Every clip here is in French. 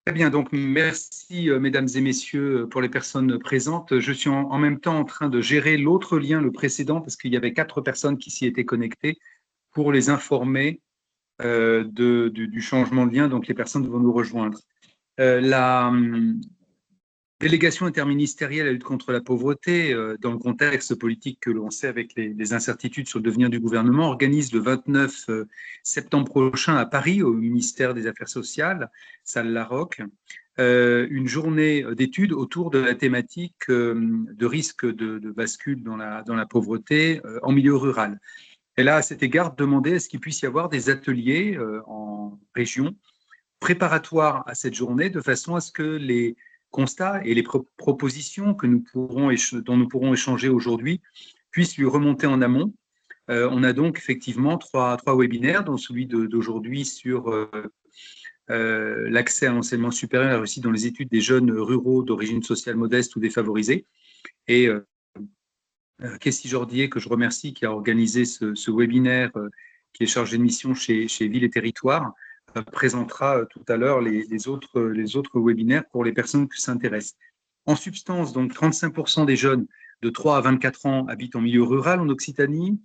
Très bien, donc merci mesdames et messieurs pour les personnes présentes. Je suis en même temps en train de gérer l'autre lien, le précédent, parce qu'il y avait 4 personnes qui s'y étaient connectées pour les informer du changement de lien, donc les personnes vont nous rejoindre. La délégation interministérielle à la lutte contre la pauvreté, dans le contexte politique que l'on sait avec les incertitudes sur le devenir du gouvernement, organise le 29 septembre prochain à Paris, au ministère des Affaires sociales, salle Larocque, une journée d'études autour de la thématique de risque de bascule dans la pauvreté en milieu rural. Elle a à cet égard demandé est-ce qu'il puisse y avoir des ateliers en région préparatoires à cette journée de façon à ce que les constats et les propositions que dont nous pourrons échanger aujourd'hui puissent lui remonter en amont. On a donc effectivement trois webinaires, dont celui d'aujourd'hui sur l'accès à l'enseignement supérieur et aussi dans les études des jeunes ruraux d'origine sociale modeste ou défavorisée. Et Kessie Jordier, que je remercie, qui a organisé ce webinaire, qui est chargé de mission chez Ville et Territoire, présentera tout à l'heure les autres webinaires pour les personnes qui s'intéressent. En substance, donc 35% des jeunes de 3 à 24 ans habitent en milieu rural en Occitanie.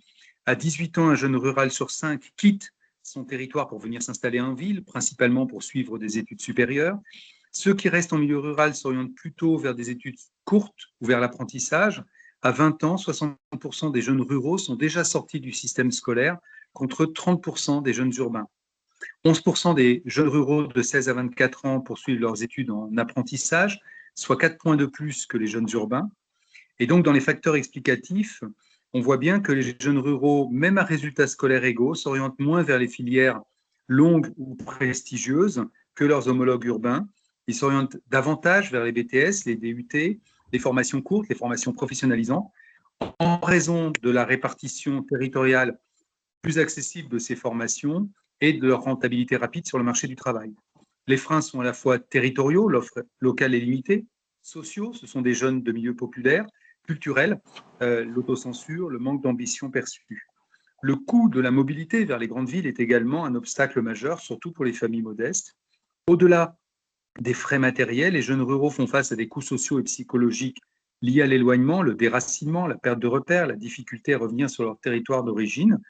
À 18 ans, un jeune rural sur 5 quitte son territoire pour venir s'installer en ville, principalement pour suivre des études supérieures. Ceux qui restent en milieu rural s'orientent plutôt vers des études courtes ou vers l'apprentissage. À 20 ans, 60% des jeunes ruraux sont déjà sortis du système scolaire, contre 30% des jeunes urbains. 11% des jeunes ruraux de 16 à 24 ans poursuivent leurs études en apprentissage, soit 4 points de plus que les jeunes urbains. Et donc, dans les facteurs explicatifs, on voit bien que les jeunes ruraux, même à résultats scolaires égaux, s'orientent moins vers les filières longues ou prestigieuses que leurs homologues urbains. Ils s'orientent davantage vers les BTS, les DUT, les formations courtes, les formations professionnalisantes, en raison de la répartition territoriale plus accessible de ces formations et de leur rentabilité rapide sur le marché du travail. Les freins sont à la fois territoriaux, l'offre locale est limitée, sociaux, ce sont des jeunes de milieux populaires, culturels, l'autocensure, le manque d'ambition perçue. Le coût de la mobilité vers les grandes villes est également un obstacle majeur, surtout pour les familles modestes. Au-delà des frais matériels, les jeunes ruraux font face à des coûts sociaux et psychologiques liés à l'éloignement, le déracinement, la perte de repères, la difficulté à revenir sur leur territoire d'origine.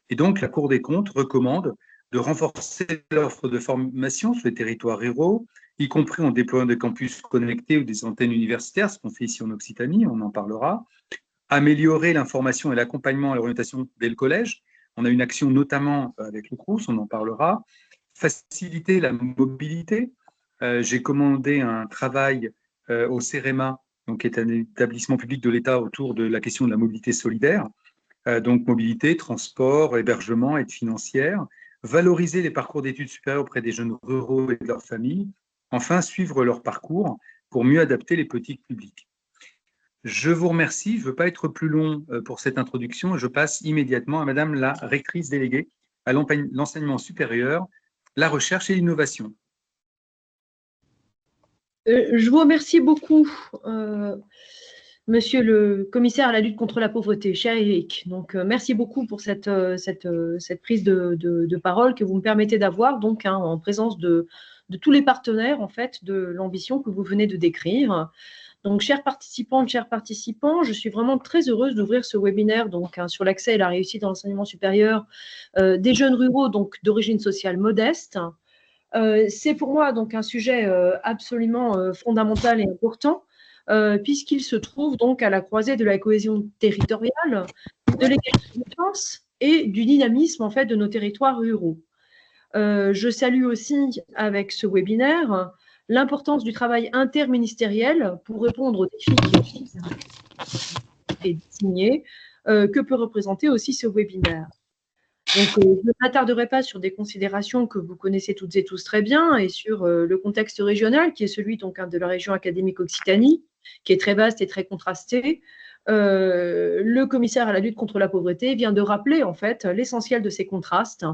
Et donc, la Cour des comptes recommande de renforcer l'offre de formation sur les territoires ruraux, y compris en déployant des campus connectés ou des antennes universitaires, ce qu'on fait ici en Occitanie, on en parlera. Améliorer l'information et l'accompagnement à l'orientation dès le collège. On a une action notamment avec le Crous, on en parlera. Faciliter la mobilité. J'ai commandé un travail au CEREMA, donc, qui est un établissement public de l'État autour de la question de la mobilité solidaire. Donc mobilité, transport, hébergement, aide financière, valoriser les parcours d'études supérieures auprès des jeunes ruraux et de leurs familles, enfin suivre leur parcours pour mieux adapter les politiques publiques. Je vous remercie, je ne veux pas être plus long pour cette introduction, je passe immédiatement à Madame la rectrice déléguée à l'enseignement supérieur, la recherche et l'innovation. Je vous remercie beaucoup, Monsieur le commissaire à la lutte contre la pauvreté, cher Eric. Donc, merci beaucoup pour cette prise de parole que vous me permettez d'avoir, donc, en présence de tous les partenaires, en fait, de l'ambition que vous venez de décrire. Donc, chers participantes, chers participants, je suis vraiment très heureuse d'ouvrir ce webinaire donc, sur l'accès et la réussite dans l'enseignement supérieur des jeunes ruraux donc d'origine sociale modeste. C'est pour moi donc un sujet absolument fondamental et important, puisqu'il se trouve donc à la croisée de la cohésion territoriale, de l'égalité des chances et du dynamisme en fait de nos territoires ruraux. Je salue aussi avec ce webinaire l'importance du travail interministériel pour répondre aux défis qui est désigné, que peut représenter aussi ce webinaire. Donc, je ne m'attarderai pas sur des considérations que vous connaissez toutes et tous très bien et sur le contexte régional qui est celui donc, de la région académique Occitanie, qui est très vaste et très contrasté. Le commissaire à la lutte contre la pauvreté vient de rappeler en fait l'essentiel de ces contrastes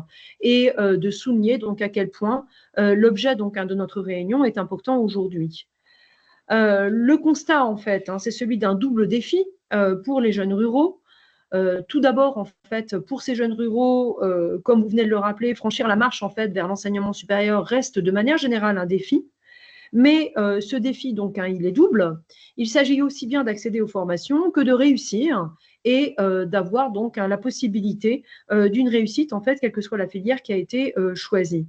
et de souligner donc à quel point l'objet donc de notre réunion est important aujourd'hui. Le constat en fait, c'est celui d'un double défi pour les jeunes ruraux. Tout d'abord, en fait, pour ces jeunes ruraux, comme vous venez de le rappeler, franchir la marche en fait vers l'enseignement supérieur reste de manière générale un défi. Mais ce défi, donc, il est double. Il s'agit aussi bien d'accéder aux formations que de réussir et d'avoir donc la possibilité d'une réussite, en fait, quelle que soit la filière qui a été choisie.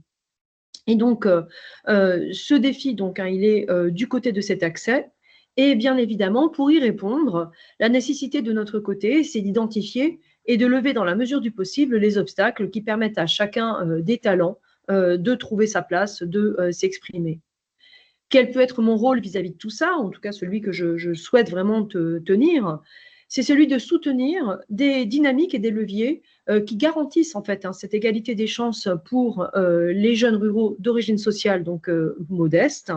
Et donc, ce défi, donc, il est du côté de cet accès. Et bien évidemment, pour y répondre, la nécessité de notre côté, c'est d'identifier et de lever dans la mesure du possible les obstacles qui permettent à chacun des talents de trouver sa place, de s'exprimer. Quel peut être mon rôle vis-à-vis de tout ça, en tout cas celui que je souhaite vraiment tenir, c'est celui de soutenir des dynamiques et des leviers qui garantissent en fait cette égalité des chances pour les jeunes ruraux d'origine sociale donc modeste,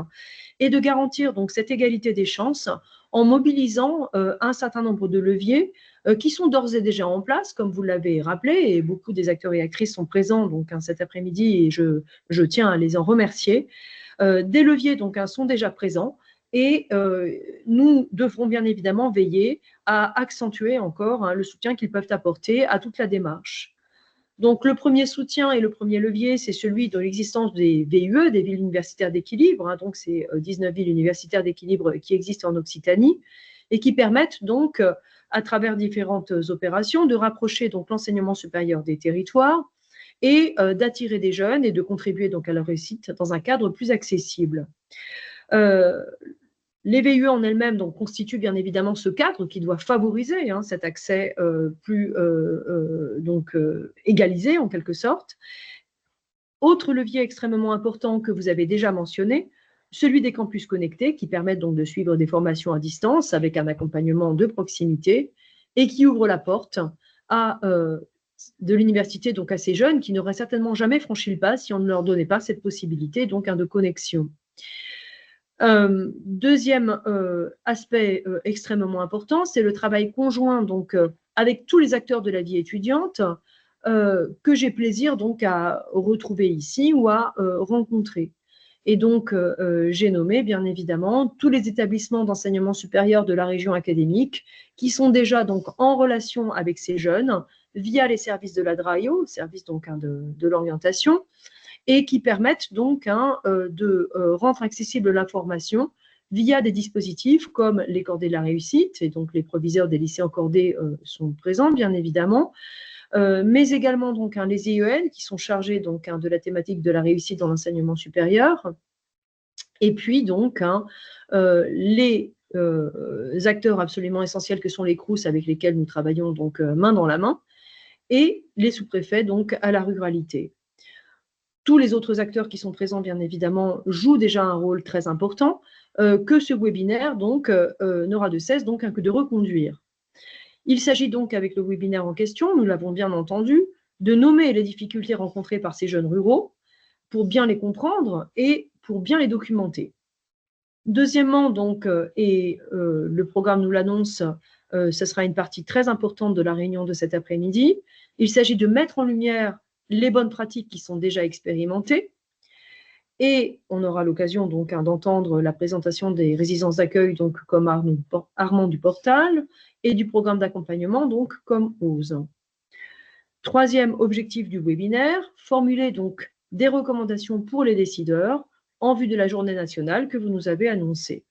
et de garantir donc cette égalité des chances en mobilisant un certain nombre de leviers qui sont d'ores et déjà en place, comme vous l'avez rappelé, et beaucoup des acteurs et actrices sont présents donc cet après-midi, et je tiens à les en remercier. Des leviers donc sont déjà présents, et nous devrons bien évidemment veiller à accentuer encore le soutien qu'ils peuvent apporter à toute la démarche. Donc, le premier soutien et le premier levier, c'est celui de l'existence des VUE, des villes universitaires d'équilibre. Donc, c'est 19 villes universitaires d'équilibre qui existent en Occitanie et qui permettent donc, à travers différentes opérations, de rapprocher donc l'enseignement supérieur des territoires et d'attirer des jeunes et de contribuer donc à leur réussite dans un cadre plus accessible. Les VUE en elles-mêmes donc, constituent bien évidemment ce cadre qui doit favoriser cet accès plus égalisé en quelque sorte. Autre levier extrêmement important que vous avez déjà mentionné, celui des campus connectés qui permettent donc de suivre des formations à distance avec un accompagnement de proximité et qui ouvrent la porte à de l'université donc à ces jeunes qui n'auraient certainement jamais franchi le pas si on ne leur donnait pas cette possibilité donc de connexion. Deuxième aspect extrêmement important, c'est le travail conjoint donc avec tous les acteurs de la vie étudiante que j'ai plaisir donc à retrouver ici ou à rencontrer. Et donc, j'ai nommé bien évidemment tous les établissements d'enseignement supérieur de la région académique qui sont déjà donc en relation avec ces jeunes via les services de la DRAIO, service donc de l'orientation, et qui permettent donc de rendre accessible l'information via des dispositifs comme les cordées de la réussite, et donc les proviseurs des lycées en cordée sont présents bien évidemment, mais également donc les IEN qui sont chargés donc de la thématique de la réussite dans l'enseignement supérieur, et puis donc les acteurs absolument essentiels que sont les CROUS avec lesquels nous travaillons donc main dans la main, et les sous-préfets donc à la ruralité. Tous les autres acteurs qui sont présents, bien évidemment, jouent déjà un rôle très important que ce webinaire donc n'aura de cesse donc que de reconduire. Il s'agit donc, avec le webinaire en question, nous l'avons bien entendu, de nommer les difficultés rencontrées par ces jeunes ruraux pour bien les comprendre et pour bien les documenter. Deuxièmement, donc, et le programme nous l'annonce, ce sera une partie très importante de la réunion de cet après-midi, il s'agit de mettre en lumière les bonnes pratiques qui sont déjà expérimentées, et on aura l'occasion donc d'entendre la présentation des résidences d'accueil donc comme Armand du Portal et du programme d'accompagnement donc comme OSE. Troisième objectif du webinaire, formuler donc des recommandations pour les décideurs en vue de la journée nationale que vous nous avez annoncée.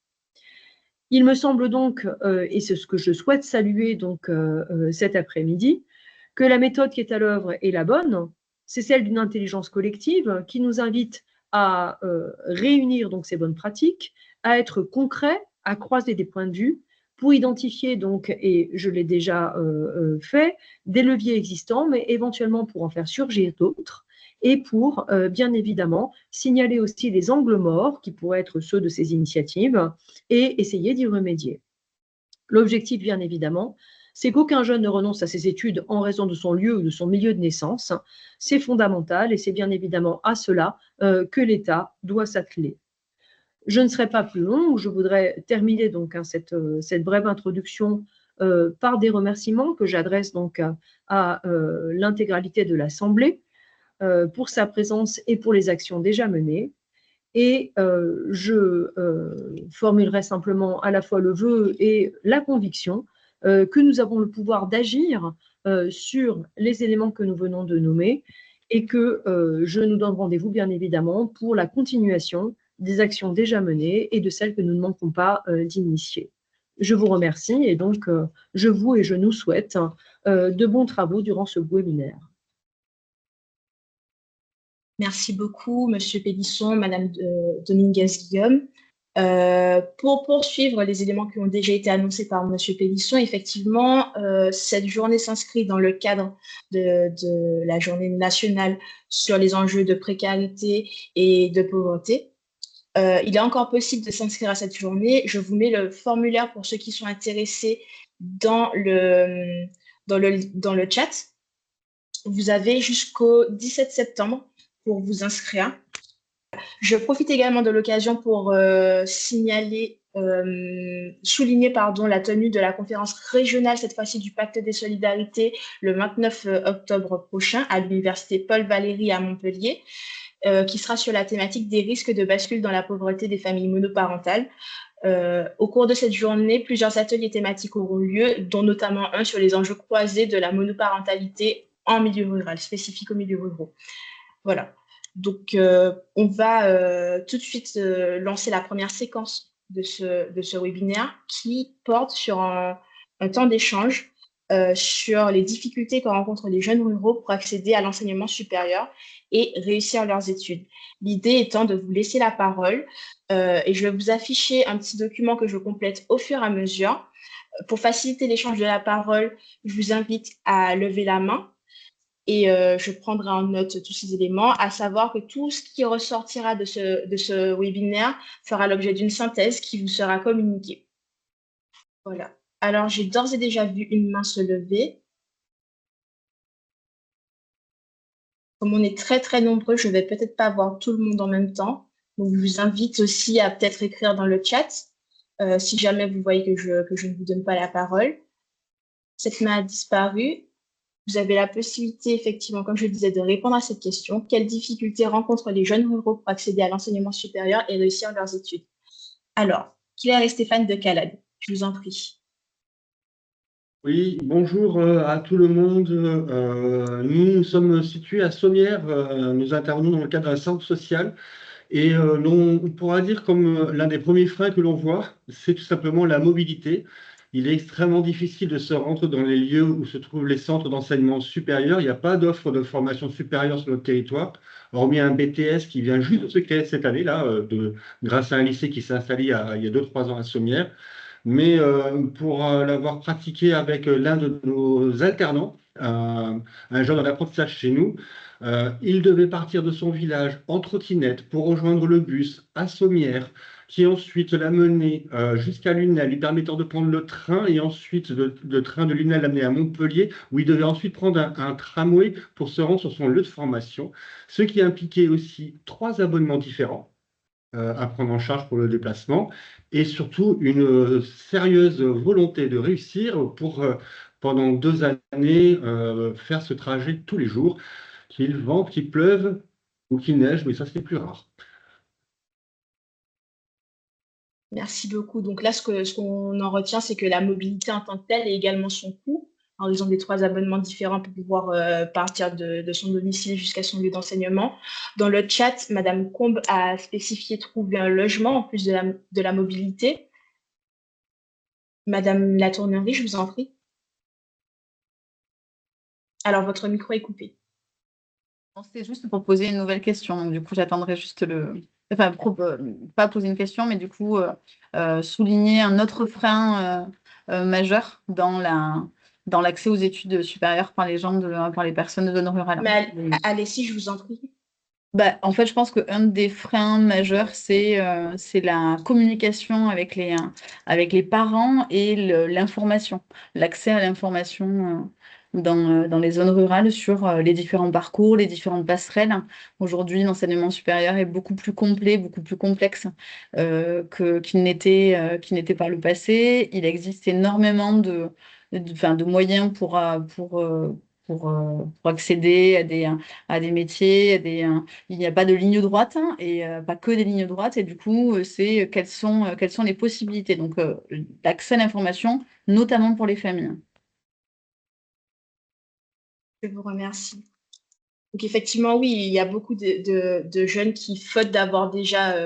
Il me semble donc, et c'est ce que je souhaite saluer donc cet après-midi, que la méthode qui est à l'œuvre est la bonne, c'est celle d'une intelligence collective qui nous invite à réunir donc ces bonnes pratiques, à être concret, à croiser des points de vue pour identifier donc, et je l'ai déjà fait, des leviers existants, mais éventuellement pour en faire surgir d'autres, et pour, bien évidemment, signaler aussi les angles morts qui pourraient être ceux de ces initiatives et essayer d'y remédier. L'objectif, bien évidemment, c'est qu'aucun jeune ne renonce à ses études en raison de son lieu ou de son milieu de naissance. C'est fondamental et c'est bien évidemment à cela que l'État doit s'atteler. Je ne serai pas plus long, je voudrais terminer donc cette brève introduction par des remerciements que j'adresse donc à l'intégralité de l'Assemblée pour sa présence et pour les actions déjà menées. Et je formulerai simplement à la fois le vœu et la conviction que nous avons le pouvoir d'agir sur les éléments que nous venons de nommer, et que je nous donne rendez-vous bien évidemment pour la continuation des actions déjà menées et de celles que nous ne manquons pas d'initier. Je vous remercie et donc je vous et je nous souhaite de bons travaux durant ce webinaire. Merci beaucoup, Monsieur Pélisson, Madame Dominguez-Guillaume. Pour poursuivre les éléments qui ont déjà été annoncés par Monsieur Pélisson, effectivement, cette journée s'inscrit dans le cadre de la journée nationale sur les enjeux de précarité et de pauvreté. Il est encore possible de s'inscrire à cette journée. Je vous mets le formulaire pour ceux qui sont intéressés dans le chat. Vous avez jusqu'au 17 septembre pour vous inscrire. Je profite également de l'occasion pour souligner la tenue de la conférence régionale, cette fois-ci du Pacte des Solidarités, le 29 octobre prochain à l'Université Paul Valéry à Montpellier, qui sera sur la thématique des risques de bascule dans la pauvreté des familles monoparentales. Au cours de cette journée, plusieurs ateliers thématiques auront lieu, dont notamment un sur les enjeux croisés de la monoparentalité en milieu rural, spécifique aux milieux ruraux. Voilà. Donc, on va tout de suite lancer la première séquence de ce webinaire qui porte sur un temps d'échange sur les difficultés que rencontrent les jeunes ruraux pour accéder à l'enseignement supérieur et réussir leurs études. L'idée étant de vous laisser la parole et je vais vous afficher un petit document que je complète au fur et à mesure. Pour faciliter l'échange de la parole, je vous invite à lever la main et je prendrai en note tous ces éléments, à savoir que tout ce qui ressortira de ce webinaire fera l'objet d'une synthèse qui vous sera communiquée. Voilà. Alors, j'ai d'ores et déjà vu une main se lever. Comme on est très, très nombreux, je ne vais peut-être pas voir tout le monde en même temps. Donc, je vous invite aussi à peut-être écrire dans le chat si jamais vous voyez que je ne vous donne pas la parole. Cette main a disparu. Vous avez la possibilité, effectivement, comme je le disais, de répondre à cette question. Quelles difficultés rencontrent les jeunes ruraux pour accéder à l'enseignement supérieur et réussir leurs études? Alors, Claire et Stéphane de Calade, je vous en prie. Oui, bonjour à tout le monde. Nous sommes situés à Sommières. Nous intervenons dans le cadre d'un centre social. Et on pourra dire comme l'un des premiers freins que l'on voit, c'est tout simplement la mobilité. Il est extrêmement difficile de se rendre dans les lieux où se trouvent les centres d'enseignement supérieur. Il n'y a pas d'offre de formation supérieure sur notre territoire, hormis un BTS qui vient juste de se créer cette année-là, grâce à un lycée qui s'est installé il y a 2-3 ans à Sommières. Mais pour l'avoir pratiqué avec l'un de nos alternants, un jeune en apprentissage chez nous, il devait partir de son village en trottinette pour rejoindre le bus à Sommières, qui ensuite l'amenait jusqu'à Lunel, lui permettant de prendre le train et ensuite le train de Lunel l'amener à Montpellier, où il devait ensuite prendre un tramway pour se rendre sur son lieu de formation, ce qui impliquait aussi 3 abonnements différents à prendre en charge pour le déplacement et surtout une sérieuse volonté de réussir pour, pendant 2 années, faire ce trajet tous les jours, qu'il vente, qu'il pleuve ou qu'il neige, mais ça c'est plus rare. Merci beaucoup. Donc là, ce qu'on en retient, c'est que la mobilité en tant que telle et également son coût, en raison des 3 abonnements différents pour pouvoir partir de son domicile jusqu'à son lieu d'enseignement. Dans le chat, Madame Combe a spécifié trouver un logement en plus de la mobilité. Madame Latournerie, je vous en prie. Alors, votre micro est coupé. C'est juste pour poser une nouvelle question. Donc, du coup, j'attendrai juste Enfin, pas poser une question, mais du coup, souligner un autre frein majeur dans l'accès aux études supérieures par les personnes de zone rurale. Mais allez-y, je vous en prie. En fait, je pense qu'un des freins majeurs, c'est la communication avec les parents et l'information, l'accès à l'information dans les zones rurales sur les différents parcours, les différentes passerelles. Aujourd'hui, l'enseignement supérieur est beaucoup plus complet, beaucoup plus complexe qu'il n'était par le passé. Il existe énormément de moyens pour accéder à des métiers, il n'y a pas de ligne droite et pas que des lignes droites. Et du coup, c'est quelles sont les possibilités. Donc, l'accès à l'information, notamment pour les familles. Je vous remercie. Donc effectivement, oui, il y a beaucoup de jeunes qui, faute d'avoir déjà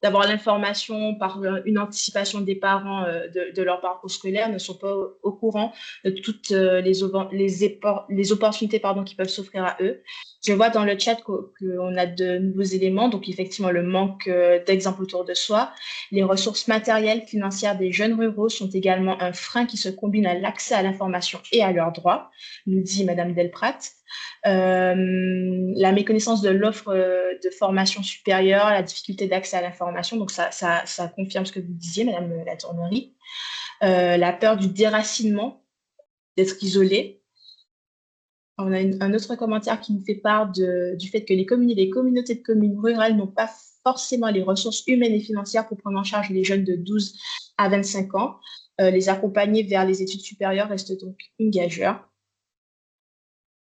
d'avoir l'information par une anticipation des parents de leur parcours scolaire, ne sont pas au courant de toutes les opportunités qui peuvent s'offrir à eux. Je vois dans le chat qu'on a de nouveaux éléments, donc effectivement le manque d'exemples autour de soi. Les ressources matérielles, financières des jeunes ruraux sont également un frein qui se combine à l'accès à l'information et à leurs droits, nous dit Madame Delprat. La méconnaissance de l'offre de formation supérieure, la difficulté d'accès à l'information, donc ça confirme ce que vous disiez, Madame la Tournerie. La peur du déracinement, d'être isolé. On a un autre commentaire qui nous fait part du fait que les communautés de communes rurales n'ont pas forcément les ressources humaines et financières pour prendre en charge les jeunes de 12 à 25 ans. Les accompagner vers les études supérieures reste donc une gageure.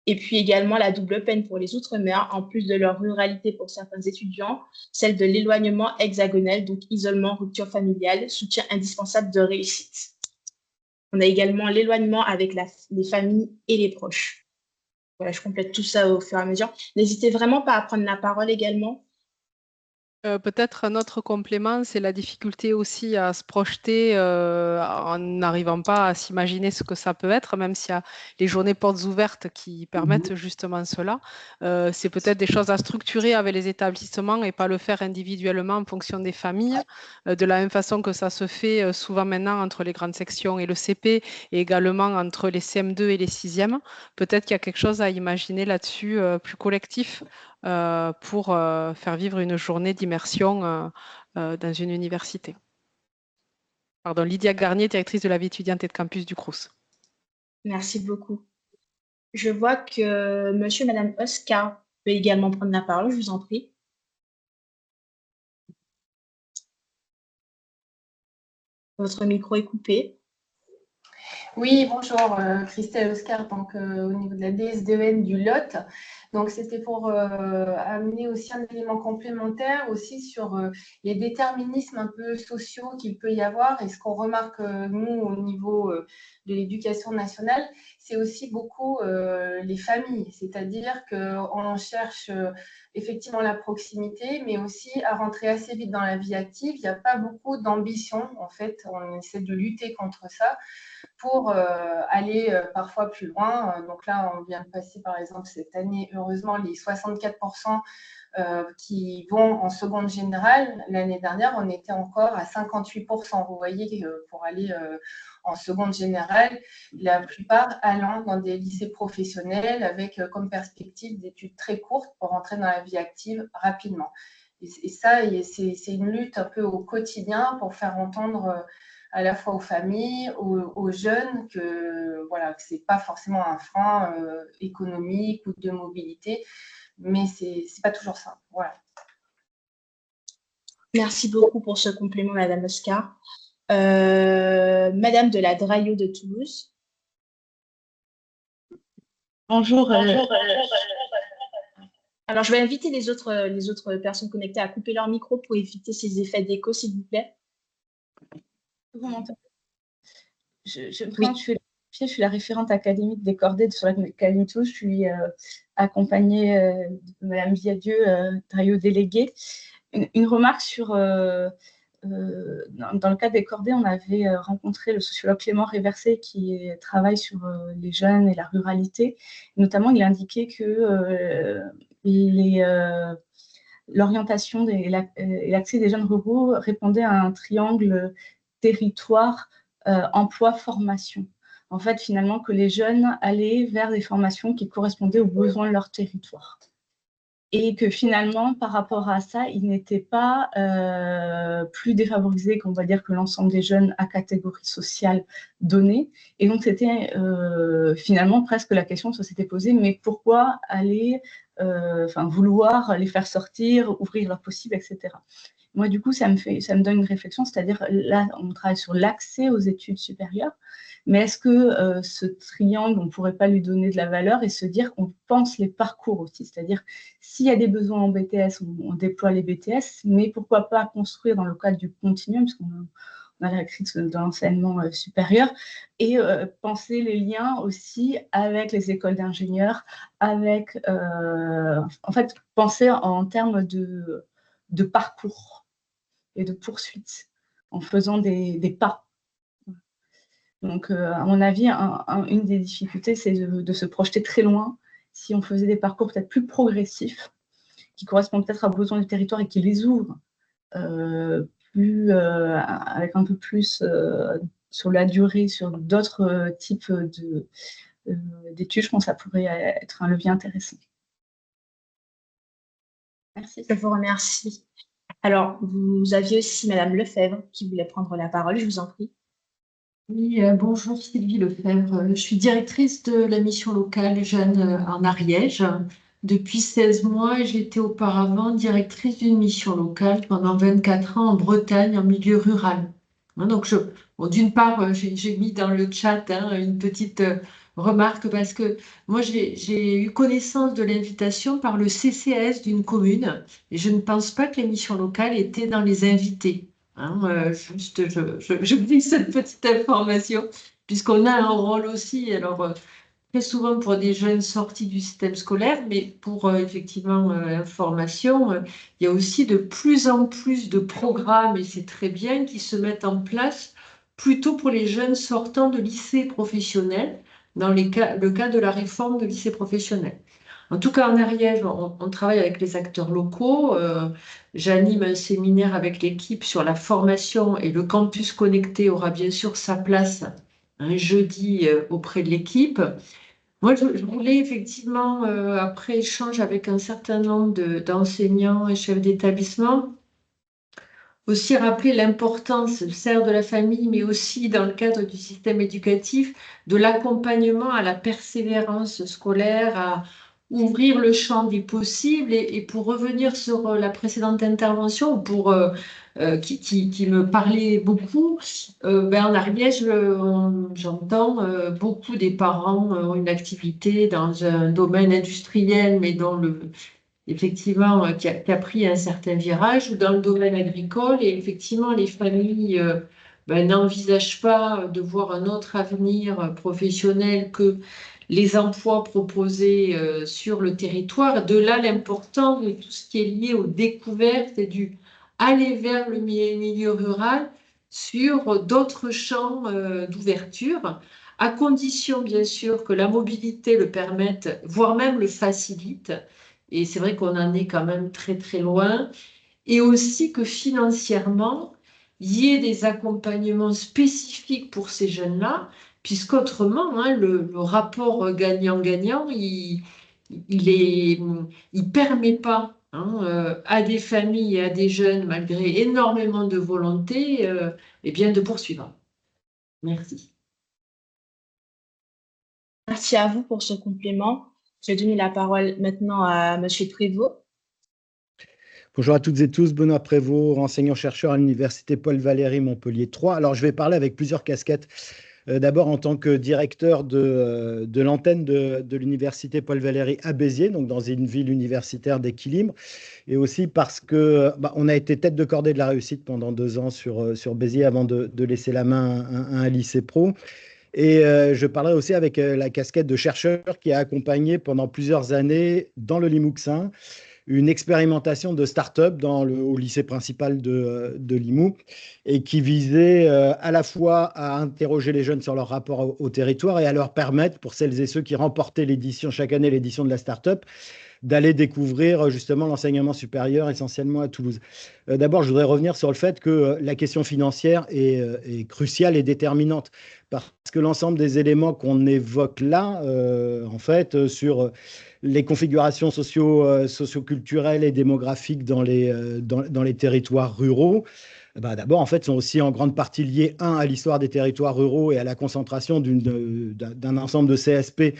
Et puis également la double peine pour les Outre-mer, en plus de leur ruralité pour certains étudiants, celle de l'éloignement hexagonal, donc isolement, rupture familiale, soutien indispensable de réussite. On a également l'éloignement avec les familles et les proches. Voilà, je complète tout ça au fur et à mesure. N'hésitez vraiment pas à prendre la parole également. Peut-être un autre complément, c'est la difficulté aussi à se projeter en n'arrivant pas à s'imaginer ce que ça peut être, même s'il y a les journées portes ouvertes qui permettent justement cela. C'est peut-être des choses à structurer avec les établissements et pas le faire individuellement en fonction des familles. De la même façon que ça se fait souvent maintenant entre les grandes sections et le CP et également entre les CM2 et les 6e. Peut-être qu'il y a quelque chose à imaginer là-dessus plus collectif. Pour faire vivre une journée d'immersion dans une université. Pardon, Lydia Garnier, directrice de la vie étudiante et de campus du Crous. Merci beaucoup. Je vois que monsieur et madame Oscar peut également prendre la parole, je vous en prie. Votre micro est coupé. Oui, bonjour, Christelle Oscar, donc au niveau de la DSDEN du Lot. Donc, c'était pour amener aussi un élément complémentaire aussi sur les déterminismes un peu sociaux qu'il peut y avoir. Et ce qu'on remarque, nous, au niveau de l'éducation nationale, c'est aussi beaucoup les familles. C'est-à-dire qu'on cherche effectivement la proximité, mais aussi à rentrer assez vite dans la vie active. Il n'y a pas beaucoup d'ambition, en fait. On essaie de lutter contre ça pour aller parfois plus loin. Donc là, on vient de passer, par exemple, cette année, heureusement, les 64% qui vont en seconde générale. L'année dernière, on était encore à 58%. Vous voyez, pour aller en seconde générale, la plupart allant dans des lycées professionnels avec comme perspective d'études très courtes pour rentrer dans la vie active rapidement. Et ça, c'est une lutte un peu au quotidien pour faire entendre à la fois aux familles, aux jeunes, que voilà, que ce n'est pas forcément un frein économique ou de mobilité, mais ce n'est pas toujours simple. Voilà. Merci beaucoup pour ce complément, Madame Oscar. Madame de la Draillot de Toulouse. Bonjour. Alors, je vais inviter les autres personnes connectées à couper leur micro pour éviter ces effets d'écho, s'il vous plaît. Vous m'entendez? Je me présente, je suis la référente académique des Cordées sur l'Académie de Toulouse. Je suis accompagnée de Madame Viadieu, Draillot déléguée. Une remarque sur, dans le cadre des Cordées, on avait rencontré le sociologue Clément Réversé qui travaille sur les jeunes et la ruralité. Notamment, il indiquait que l'orientation et l'accès des jeunes ruraux répondait à un triangle territoire, emploi, formation. En fait, finalement, que les jeunes allaient vers des formations qui correspondaient aux besoins de leur territoire. Et que finalement, par rapport à ça, ils n'étaient pas plus défavorisés qu'on va dire que l'ensemble des jeunes à catégorie sociale donnée. Et donc, c'était finalement presque la question que s'était posée, mais pourquoi aller vouloir les faire sortir, ouvrir leur possible, etc. Moi, du coup, ça me donne une réflexion, c'est-à-dire là, on travaille sur l'accès aux études supérieures, mais est-ce que ce triangle, on ne pourrait pas lui donner de la valeur et se dire qu'on pense les parcours aussi, c'est-à-dire s'il y a des besoins en BTS, on déploie les BTS, mais pourquoi pas construire dans le cadre du continuum, parce qu'on a la crise de l'enseignement supérieur, et penser les liens aussi avec les écoles d'ingénieurs, avec, en fait, penser en termes de parcours. et de poursuite en faisant des pas. Donc, à mon avis, une des difficultés, c'est de se projeter très loin si on faisait des parcours peut-être plus progressifs, qui correspondent peut-être aux besoins du territoire et qui les ouvrent avec un peu plus sur la durée, sur d'autres types d'études. Je pense que ça pourrait être un levier intéressant. Merci. Je vous remercie. Alors, vous aviez aussi Madame Lefebvre qui voulait prendre la parole, je vous en prie. Oui, bonjour Sylvie Lefebvre. Je suis directrice de la mission locale Jeunes en Ariège depuis 16 mois et j'étais auparavant directrice d'une mission locale pendant 24 ans en Bretagne, en milieu rural. Donc, d'une part, j'ai mis dans le chat une petite remarque parce que moi, j'ai eu connaissance de l'invitation par le CCAS d'une commune et je ne pense pas que les missions locales étaient dans les invités. Juste, je dis cette petite information, puisqu'on a un rôle aussi, alors très souvent pour des jeunes sortis du système scolaire, mais pour effectivement information, il y a aussi de plus en plus de programmes, et c'est très bien, qui se mettent en place plutôt pour les jeunes sortant de lycée professionnel, dans le cas de la réforme de lycée professionnel. En tout cas, en Ariège, on travaille avec les acteurs locaux. J'anime un séminaire avec l'équipe sur la formation et le campus connecté aura bien sûr sa place un jeudi auprès de l'équipe. Moi, je voulais effectivement, après échange avec un certain nombre d'enseignants et chefs d'établissement, aussi rappeler l'importance, certes de la famille, mais aussi dans le cadre du système éducatif, de l'accompagnement à la persévérance scolaire, à ouvrir le champ des possibles. Et pour revenir sur la précédente intervention, qui me parlait beaucoup, en Ariège, j'entends beaucoup des parents ont une activité dans un domaine industriel, mais dont effectivement, qui a pris un certain virage, ou dans le domaine agricole, et effectivement, les familles n'envisagent pas de voir un autre avenir professionnel que les emplois proposés sur le territoire. De là, l'importance de tout ce qui est lié aux découvertes et du aller vers le milieu rural sur d'autres champs d'ouverture, à condition, bien sûr, que la mobilité le permette, voire même le facilite. Et c'est vrai qu'on en est quand même très, très loin. Et aussi que financièrement, il y ait des accompagnements spécifiques pour ces jeunes-là, puisqu'autrement, le rapport gagnant-gagnant, il permet pas à des familles et à des jeunes, malgré énormément de volonté, de poursuivre. Merci. Merci à vous pour ce complément. Je vais donner la parole maintenant à Monsieur Prévost. Bonjour à toutes et tous, Benoît Prévost, enseignant-chercheur à l'Université Paul Valéry Montpellier 3. Alors, je vais parler avec plusieurs casquettes. D'abord, en tant que directeur de l'antenne de l'Université Paul Valéry à Béziers, donc dans une ville universitaire d'équilibre, et aussi parce que on a été tête de cordée de la réussite pendant 2 ans sur Béziers avant de laisser la main à un lycée pro. Et je parlerai aussi avec la casquette de chercheur qui a accompagné pendant plusieurs années dans le Limouxin une expérimentation de start-up au lycée principal de Limoux et qui visait à la fois à interroger les jeunes sur leur rapport au territoire et à leur permettre, pour celles et ceux qui remportaient chaque année l'édition de la start-up, d'aller découvrir justement l'enseignement supérieur essentiellement à Toulouse. D'abord, je voudrais revenir sur le fait que la question financière est cruciale et déterminante parce que l'ensemble des éléments qu'on évoque là, en fait, sur les configurations socioculturelles et démographiques dans les territoires ruraux, d'abord, en fait, sont aussi en grande partie liés, à l'histoire des territoires ruraux et à la concentration d'un ensemble de CSP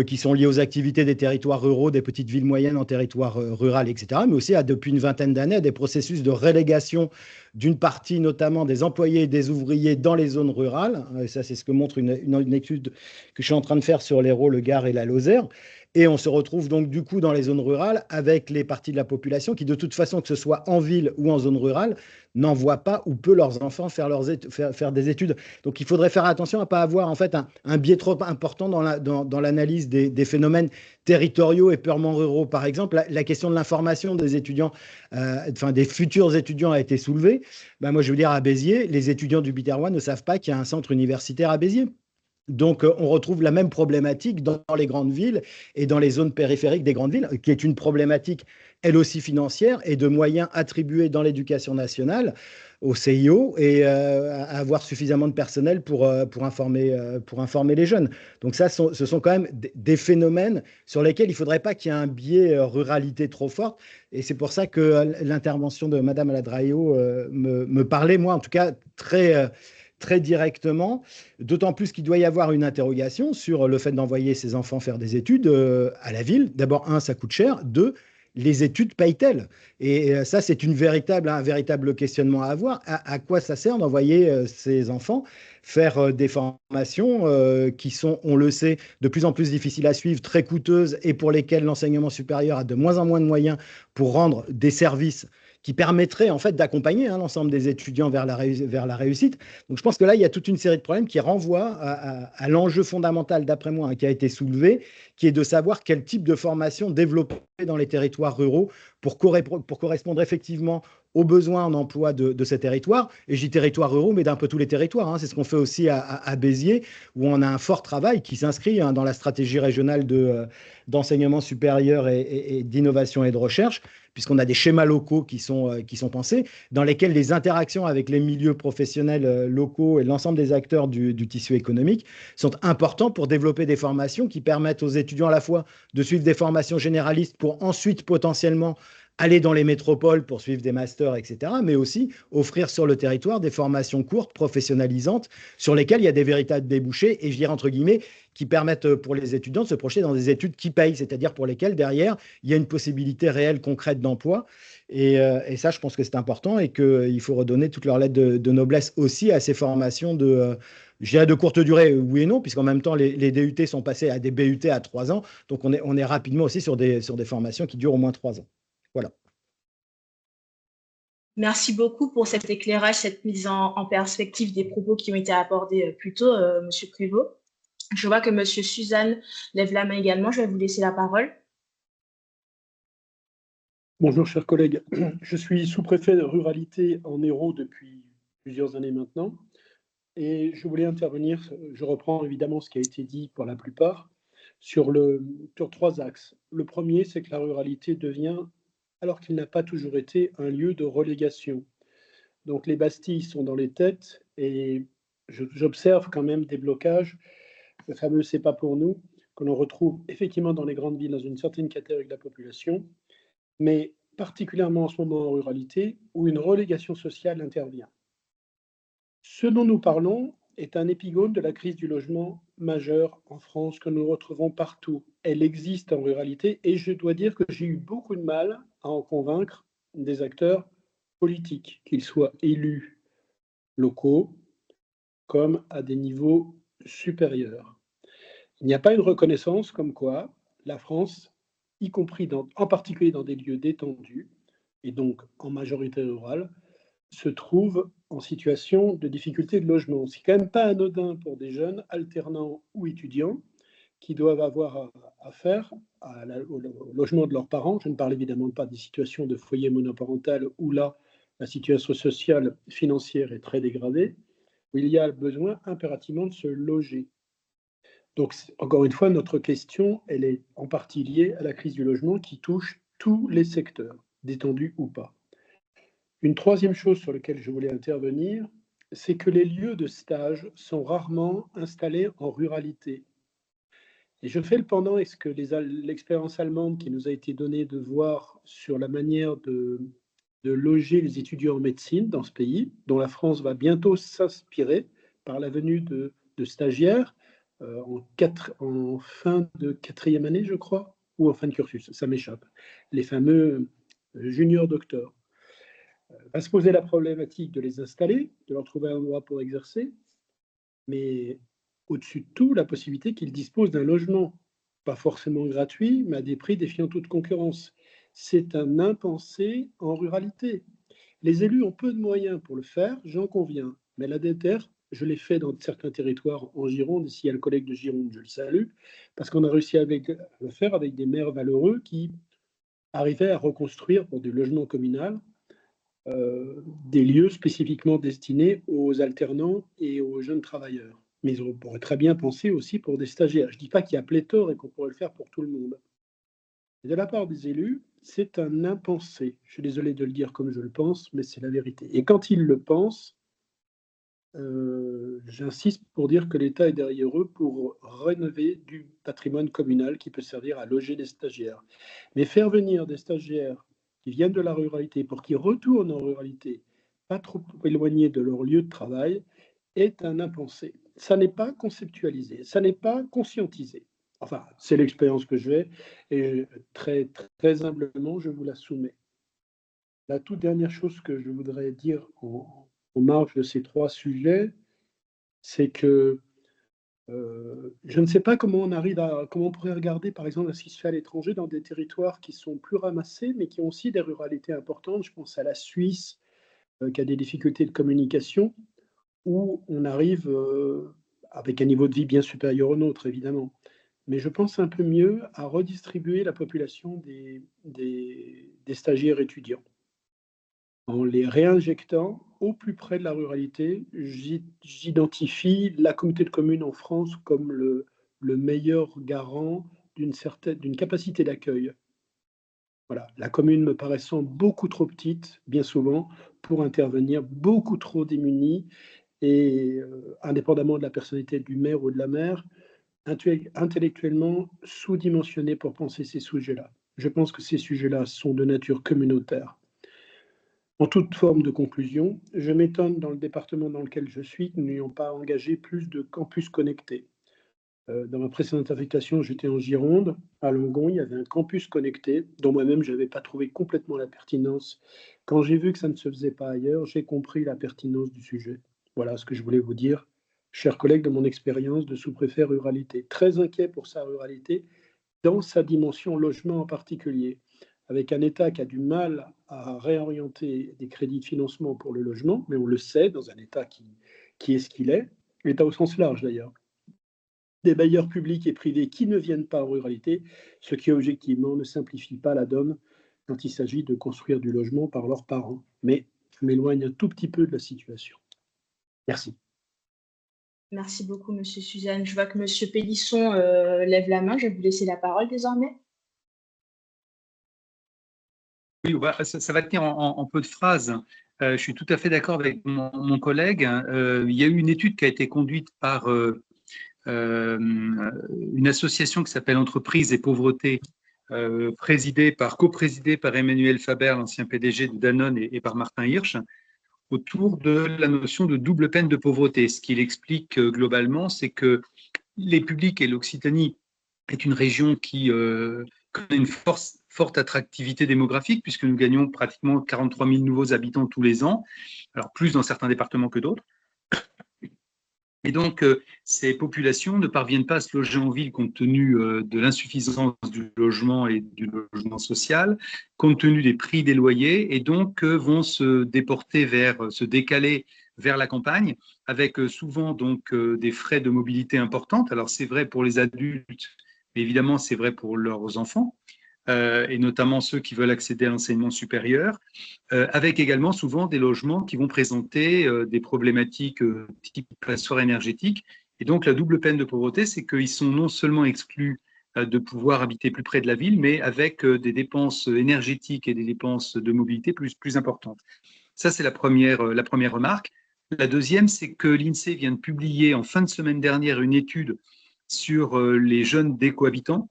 qui sont liés aux activités des territoires ruraux, des petites villes moyennes en territoire rural, etc., mais aussi depuis une vingtaine d'années à des processus de relégation d'une partie notamment des employés et des ouvriers dans les zones rurales. Et ça, c'est ce que montre une étude que je suis en train de faire sur l'Hérault, le Gard et la Lozère. Et on se retrouve donc du coup dans les zones rurales avec les parties de la population qui, de toute façon, que ce soit en ville ou en zone rurale, n'envoient pas ou peu leurs enfants faire des études. Donc il faudrait faire attention à ne pas avoir en fait un biais trop important dans l'analyse des phénomènes territoriaux et purement ruraux. Par exemple, la question de l'information des étudiants, des futurs étudiants a été soulevée. Ben, moi, je veux dire, à Béziers, les étudiants du Biterrois ne savent pas qu'il y a un centre universitaire à Béziers. Donc, on retrouve la même problématique dans les grandes villes et dans les zones périphériques des grandes villes, qui est une problématique, elle aussi financière, et de moyens attribués dans l'éducation nationale au CIO et à avoir suffisamment de personnel pour informer les jeunes. Donc ça, ce sont quand même des phénomènes sur lesquels il ne faudrait pas qu'il y ait un biais ruralité trop fort. Et c'est pour ça que l'intervention de Madame Aladraio me parlait, moi, en tout cas, très directement, d'autant plus qu'il doit y avoir une interrogation sur le fait d'envoyer ses enfants faire des études à la ville. D'abord, ça coûte cher. Deux, les études payent-elles? Et ça, c'est un véritable questionnement à avoir. À quoi ça sert d'envoyer ses enfants faire des formations qui sont, on le sait, de plus en plus difficiles à suivre, très coûteuses et pour lesquelles l'enseignement supérieur a de moins en moins de moyens pour rendre des services qui permettrait en fait d'accompagner l'ensemble des étudiants vers la réussite. Donc je pense que là, il y a toute une série de problèmes qui renvoient à l'enjeu fondamental, d'après moi, qui a été soulevé, qui est de savoir quel type de formation développer dans les territoires ruraux pour correspondre effectivement aux besoins en emploi de ces territoires. Et je dis territoires ruraux, mais d'un peu tous les territoires. C'est ce qu'on fait aussi à Béziers, où on a un fort travail qui s'inscrit dans la stratégie régionale d'enseignement supérieur et d'innovation et de recherche, puisqu'on a des schémas locaux qui sont pensés, dans lesquels les interactions avec les milieux professionnels locaux et l'ensemble des acteurs du tissu économique sont importants pour développer des formations qui permettent aux étudiants à la fois de suivre des formations généralistes pour ensuite potentiellement aller dans les métropoles pour suivre des masters, etc., mais aussi offrir sur le territoire des formations courtes, professionnalisantes, sur lesquelles il y a des véritables débouchés, et je dirais entre guillemets, qui permettent pour les étudiants de se projeter dans des études qui payent, c'est-à-dire pour lesquelles, derrière, il y a une possibilité réelle, concrète d'emploi. Et ça, je pense que c'est important et qu'il faut redonner toute leur lettre de noblesse aussi à ces formations je dirais de courte durée, oui et non, puisqu'en même temps, les DUT sont passés à des BUT à 3 ans. Donc, on est rapidement aussi sur des formations qui durent au moins 3 ans. Voilà. Merci beaucoup pour cet éclairage, cette mise en perspective des propos qui ont été abordés plus tôt, Monsieur Prévost. Je vois que Monsieur Suzanne lève la main également. Je vais vous laisser la parole. Bonjour, chers collègues. Je suis sous-préfet de ruralité en Hérault depuis plusieurs années maintenant. Et je voulais intervenir, je reprends évidemment ce qui a été dit pour la plupart, sur 3 axes. Le premier, c'est que la ruralité devient, alors qu'il n'a pas toujours été, un lieu de relégation. Donc les bastilles sont dans les têtes et j'observe quand même des blocages, le fameux « c'est pas pour nous », que l'on retrouve effectivement dans les grandes villes, dans une certaine catégorie de la population, mais particulièrement en ce moment en ruralité, où une relégation sociale intervient. Ce dont nous parlons est un épigone de la crise du logement majeure en France que nous retrouvons partout. Elle existe en ruralité et je dois dire que j'ai eu beaucoup de mal à en convaincre des acteurs politiques, qu'ils soient élus locaux comme à des niveaux supérieurs. Il n'y a pas une reconnaissance comme quoi la France, y compris en particulier dans des lieux détendus et donc en majorité rurale, se trouve en situation de difficulté de logement. C'est quand même pas anodin pour des jeunes alternants ou étudiants qui doivent avoir affaire au logement de leurs parents. Je ne parle évidemment pas des situations de foyer monoparental où là, la situation sociale financière est très dégradée, où il y a besoin impérativement de se loger. Donc, encore une fois, notre question, elle est en partie liée à la crise du logement qui touche tous les secteurs, détendus ou pas. Une troisième chose sur laquelle je voulais intervenir, c'est que les lieux de stage sont rarement installés en ruralité. Et je fais le pendant avec ce que l'expérience allemande qui nous a été donnée de voir sur la manière de loger les étudiants en médecine dans ce pays, dont la France va bientôt s'inspirer par la venue de stagiaires en fin de 4e année, je crois, ou en fin de cursus, ça m'échappe, les fameux juniors docteurs. Va se poser la problématique de les installer, de leur trouver un endroit pour exercer, mais au-dessus de tout, la possibilité qu'ils disposent d'un logement. pas forcément gratuits, mais à des prix défiant toute concurrence. C'est un impensé en ruralité. Les élus ont peu de moyens pour le faire, j'en conviens, mais la DETR, je l'ai fait dans certains territoires en Gironde, ici il y a le collègue de Gironde, je le salue, parce qu'on a réussi à le faire avec des maires valeureux qui arrivaient à reconstruire pour du logement communal des lieux spécifiquement destinés aux alternants et aux jeunes travailleurs. Mais on pourrait très bien penser aussi pour des stagiaires. Je ne dis pas qu'il y a pléthore et qu'on pourrait le faire pour tout le monde. Et de la part des élus, c'est un impensé. Je suis désolé de le dire comme je le pense, mais c'est la vérité. Et quand ils le pensent, j'insiste pour dire que l'État est derrière eux pour rénover du patrimoine communal qui peut servir à loger des stagiaires. Mais faire venir des stagiaires qui viennent de la ruralité pour qu'ils retournent en ruralité, pas trop éloignés de leur lieu de travail, est un impensé. Ça n'est pas conceptualisé, ça n'est pas conscientisé. Enfin, c'est l'expérience que je fais et très, très humblement, je vous la soumets. La toute dernière chose que je voudrais dire en marge de ces trois sujets, c'est que je ne sais pas comment on pourrait regarder, par exemple, ce qui se fait à l'étranger dans des territoires qui sont plus ramassés, mais qui ont aussi des ruralités importantes. Je pense à la Suisse, qui a des difficultés de communication, où on arrive avec un niveau de vie bien supérieur au nôtre, évidemment. Mais je pense un peu mieux à redistribuer la population des stagiaires étudiants. En les réinjectant au plus près de la ruralité, j'identifie la communauté de communes en France comme le meilleur garant d'une capacité d'accueil. Voilà, la commune me paraissant beaucoup trop petite, bien souvent, pour intervenir, beaucoup trop démunie, et indépendamment de la personnalité du maire ou de la maire, intellectuellement sous-dimensionnée pour penser ces sujets-là. Je pense que ces sujets-là sont de nature communautaire. En toute forme de conclusion, je m'étonne dans le département dans lequel je suis que nous n'ayons pas engagé plus de campus connectés. Dans ma précédente affectation, j'étais en Gironde, à Langon, il y avait un campus connecté, dont moi-même je n'avais pas trouvé complètement la pertinence. Quand j'ai vu que ça ne se faisait pas ailleurs, j'ai compris la pertinence du sujet. Voilà ce que je voulais vous dire, chers collègues, de mon expérience de sous-préfet ruralité. Très inquiet pour sa ruralité, dans sa dimension logement en particulier, avec un État qui a du mal à réorienter des crédits de financement pour le logement, mais on le sait, dans un État qui est ce qu'il est, l'État au sens large d'ailleurs, des bailleurs publics et privés qui ne viennent pas en ruralité, ce qui objectivement ne simplifie pas la donne quand il s'agit de construire du logement par leurs parents. Mais je m'éloigne un tout petit peu de la situation. Merci. Merci beaucoup, Monsieur Suzanne. Je vois que Monsieur Pélisson lève la main. Je vais vous laisser la parole désormais. Oui, ça va tenir en peu de phrases. Je suis tout à fait d'accord avec mon collègue. Il y a eu une étude qui a été conduite par une association qui s'appelle Entreprises et Pauvreté, coprésidée par Emmanuel Faber, l'ancien PDG de Danone, et par Martin Hirsch, autour de la notion de double peine de pauvreté. Ce qu'il explique globalement, c'est que les publics et l'Occitanie est une région qui connaît une forte attractivité démographique, puisque nous gagnons pratiquement 43 000 nouveaux habitants tous les ans, alors plus dans certains départements que d'autres. Et donc, ces populations ne parviennent pas à se loger en ville compte tenu de l'insuffisance du logement et du logement social, compte tenu des prix des loyers, et donc vont se décaler vers la campagne, avec souvent donc des frais de mobilité importantes. Alors, c'est vrai pour les adultes, mais évidemment, c'est vrai pour leurs enfants. Et notamment ceux qui veulent accéder à l'enseignement supérieur, avec également souvent des logements qui vont présenter des problématiques type passoire énergétique. Et donc, la double peine de pauvreté, c'est qu'ils sont non seulement exclus de pouvoir habiter plus près de la ville, mais avec des dépenses énergétiques et des dépenses de mobilité plus importantes. Ça, c'est la première remarque. La deuxième, c'est que l'INSEE vient de publier en fin de semaine dernière une étude sur les jeunes décohabitants,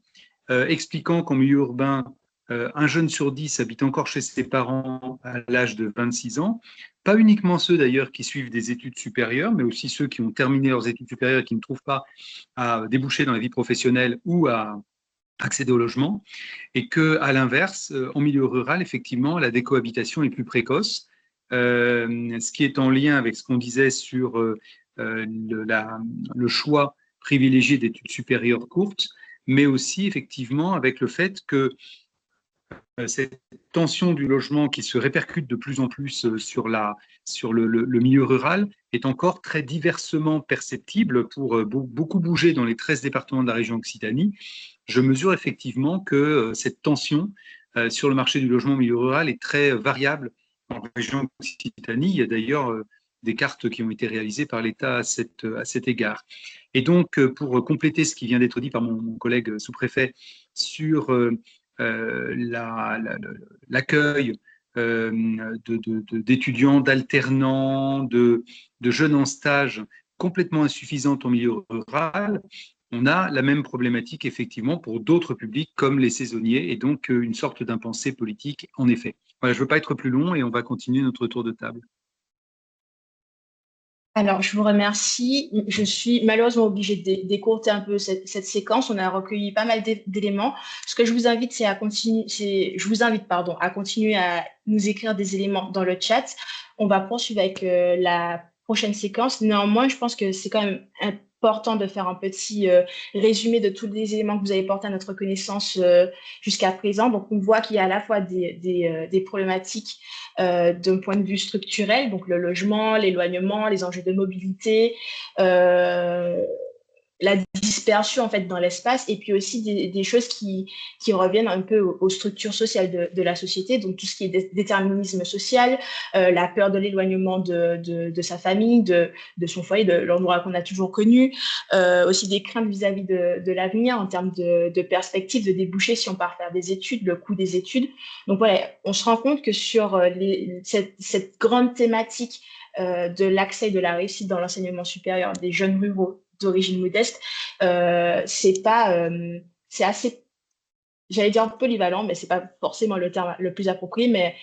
expliquant qu'en milieu urbain, un jeune sur 10 habite encore chez ses parents à l'âge de 26 ans. Pas uniquement ceux d'ailleurs qui suivent des études supérieures, mais aussi ceux qui ont terminé leurs études supérieures et qui ne trouvent pas à déboucher dans la vie professionnelle ou à accéder au logement. Et qu'à l'inverse, en milieu rural, effectivement, la décohabitation est plus précoce, ce qui est en lien avec ce qu'on disait sur le choix privilégié d'études supérieures courtes. mais aussi effectivement avec le fait que cette tension du logement qui se répercute de plus en plus sur le milieu rural est encore très diversement perceptible pour beaucoup bouger dans les 13 départements de la région Occitanie. Je mesure effectivement que cette tension sur le marché du logement au milieu rural est très variable en région Occitanie. Il y a d'ailleurs des cartes qui ont été réalisées par l'État à cet égard. Et donc, pour compléter ce qui vient d'être dit par mon collègue sous-préfet sur l'accueil d'étudiants, d'alternants, de jeunes en stage complètement insuffisant au milieu rural, on a la même problématique effectivement pour d'autres publics comme les saisonniers et donc une sorte d'impensé politique en effet. Voilà, je ne veux pas être plus long et on va continuer notre tour de table. Alors, je vous remercie. Je suis malheureusement obligée d'écourter un peu cette séquence. On a recueilli pas mal d'éléments. Ce que je vous invite, c'est à continuer, à continuer à nous écrire des éléments dans le chat. On va poursuivre avec la prochaine séquence. Néanmoins, je pense que c'est quand même important de faire un petit résumé de tous les éléments que vous avez portés à notre connaissance jusqu'à présent. Donc, on voit qu'il y a à la fois des problématiques d'un point de vue structurel, donc le logement, l'éloignement, les enjeux de mobilité, la dispersion en fait dans l'espace, et puis aussi des choses qui reviennent un peu aux structures sociales de la société, donc tout ce qui est déterminisme social, la peur de l'éloignement de sa famille, de son foyer, de l'endroit qu'on a toujours connu, aussi des craintes vis-à-vis de l'avenir en termes de perspectives, de débouchés si on part faire des études, le coût des études. Donc voilà, on se rend compte que sur cette grande thématique de l'accès et de la réussite dans l'enseignement supérieur des jeunes ruraux d'origine modeste, c'est assez, j'allais dire polyvalent, mais c'est pas forcément le terme le plus approprié, mais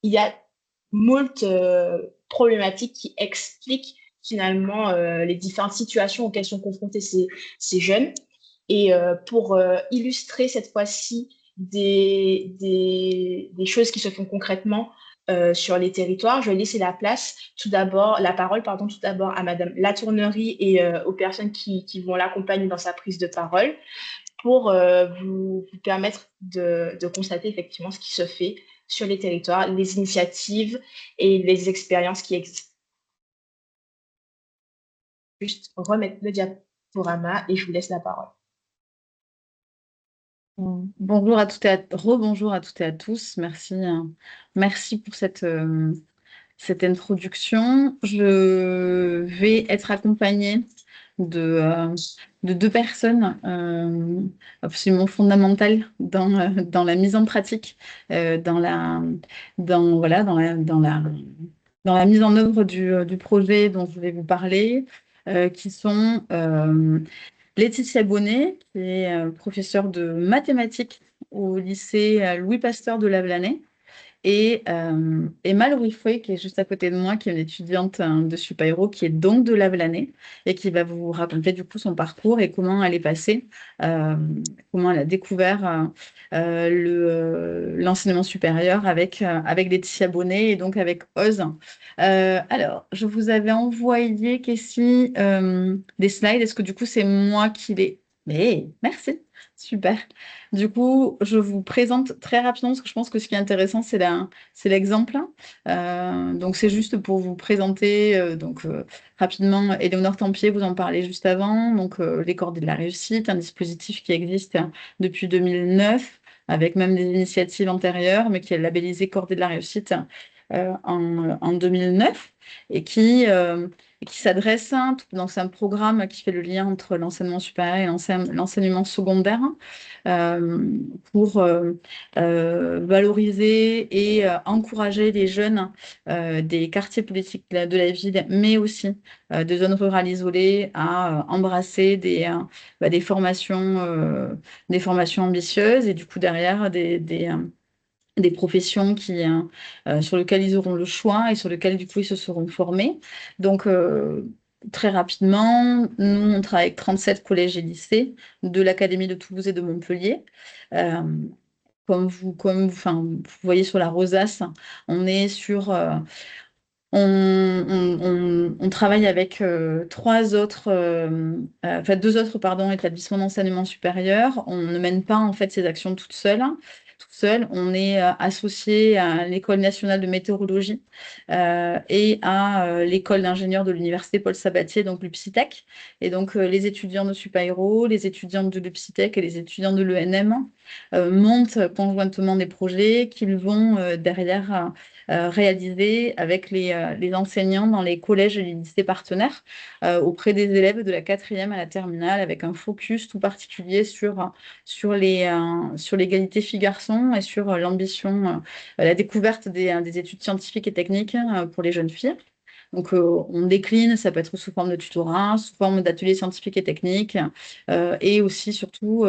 il y a moult problématiques qui expliquent finalement les différentes situations auxquelles sont confrontés ces jeunes. Et pour illustrer cette fois-ci des choses qui se font concrètement sur les territoires, je vais laisser la parole tout d'abord à Madame Latournerie et aux personnes qui vont l'accompagner dans sa prise de parole pour vous permettre de constater effectivement ce qui se fait sur les territoires, les initiatives et les expériences qui existent. Juste remettre le diaporama et je vous laisse la parole. Bonjour à toutes et rebonjour à toutes et à tous. Merci pour cette introduction. Je vais être accompagnée de deux personnes absolument fondamentales dans la mise en pratique, dans la mise en œuvre du projet dont je vais vous parler, qui sont Laetitia Bonnet, qui est professeure de mathématiques au lycée Louis Pasteur de Lavelanet, et Emma Lorifouet, qui est juste à côté de moi, qui est une étudiante de Supaéro, qui est donc de Lavelanet, et qui va vous raconter du coup son parcours et comment elle est passée, comment elle a découvert l'enseignement supérieur avec Laetitia Bonnet et donc avec OZ. Alors, je vous avais envoyé, Kessie, des slides. Est-ce que du coup, c'est moi qui les... Mais merci, super. Du coup, je vous présente très rapidement, parce que je pense que ce qui est intéressant, c'est l'exemple. Donc, c'est juste pour vous présenter rapidement. Éléonore Tempier, vous en parlez juste avant. Donc, les cordées de la réussite, un dispositif qui existe depuis 2009, avec même des initiatives antérieures, mais qui est labellisé Cordées de la réussite en 2009, et qui s'adresse, donc c'est un programme qui fait le lien entre l'enseignement supérieur et l'enseignement secondaire, pour valoriser et encourager les jeunes des quartiers politiques de la ville, mais aussi de zones rurales isolées, à embrasser des formations ambitieuses, et du coup derrière des professions sur lesquelles ils auront le choix et sur lesquelles, du coup, ils se seront formés. Donc, très rapidement, nous, on travaille avec 37 collèges et lycées de l'Académie de Toulouse et de Montpellier. Comme vous voyez sur la rosace, on est sur... On travaille avec deux autres établissements d'enseignement supérieur. On ne mène pas en fait ces actions toute seule. On est associé à l'École nationale de météorologie et à l'École d'ingénieurs de l'Université Paul Sabatier, donc l'UPSITEC. Et donc, les étudiants de Supaéro, les étudiants de l'UPSITEC et les étudiants de l'ENM montent conjointement des projets qu'ils vont derrière réaliser avec les enseignants dans les collèges et les lycées partenaires auprès des élèves de la 4e à la terminale, avec un focus tout particulier sur l'égalité filles-garçons et sur l'ambition, la découverte des études scientifiques et techniques pour les jeunes filles. Donc, on décline, ça peut être sous forme de tutorat, sous forme d'ateliers scientifiques et techniques, et aussi, surtout,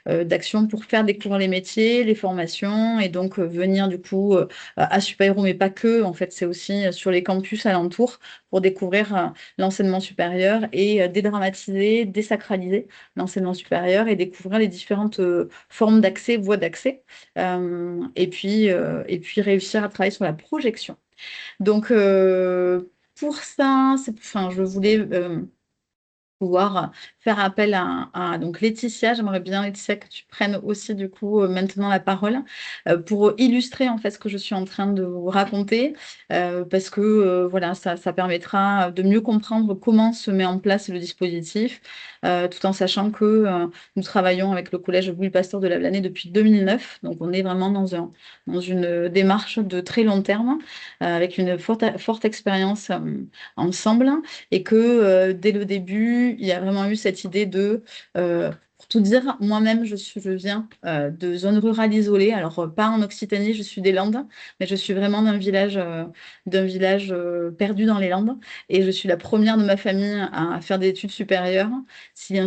d'actions pour faire découvrir les métiers, les formations, et donc venir, du coup, à Supaéro, mais pas que. En fait, c'est aussi sur les campus alentours pour découvrir l'enseignement supérieur et dédramatiser, désacraliser l'enseignement supérieur et découvrir les différentes formes d'accès, voies d'accès, et puis réussir à travailler sur la projection. Donc, pour ça, je voulais pouvoir faire appel à donc Laetitia. J'aimerais bien, Laetitia, que tu prennes aussi du coup maintenant la parole pour illustrer en fait ce que je suis en train de vous raconter, parce que voilà, ça permettra de mieux comprendre comment se met en place le dispositif, tout en sachant que nous travaillons avec le collège Louis Pasteur de Lavelanet depuis 2009, donc on est vraiment dans une démarche de très long terme, avec une forte expérience ensemble, et que dès le début, il y a vraiment eu cette idée de, pour tout dire, moi-même, je viens de zone rurale isolée, alors pas en Occitanie, je suis des Landes, mais je suis vraiment d'un village perdu dans les Landes, et je suis la première de ma famille à faire des études supérieures. Si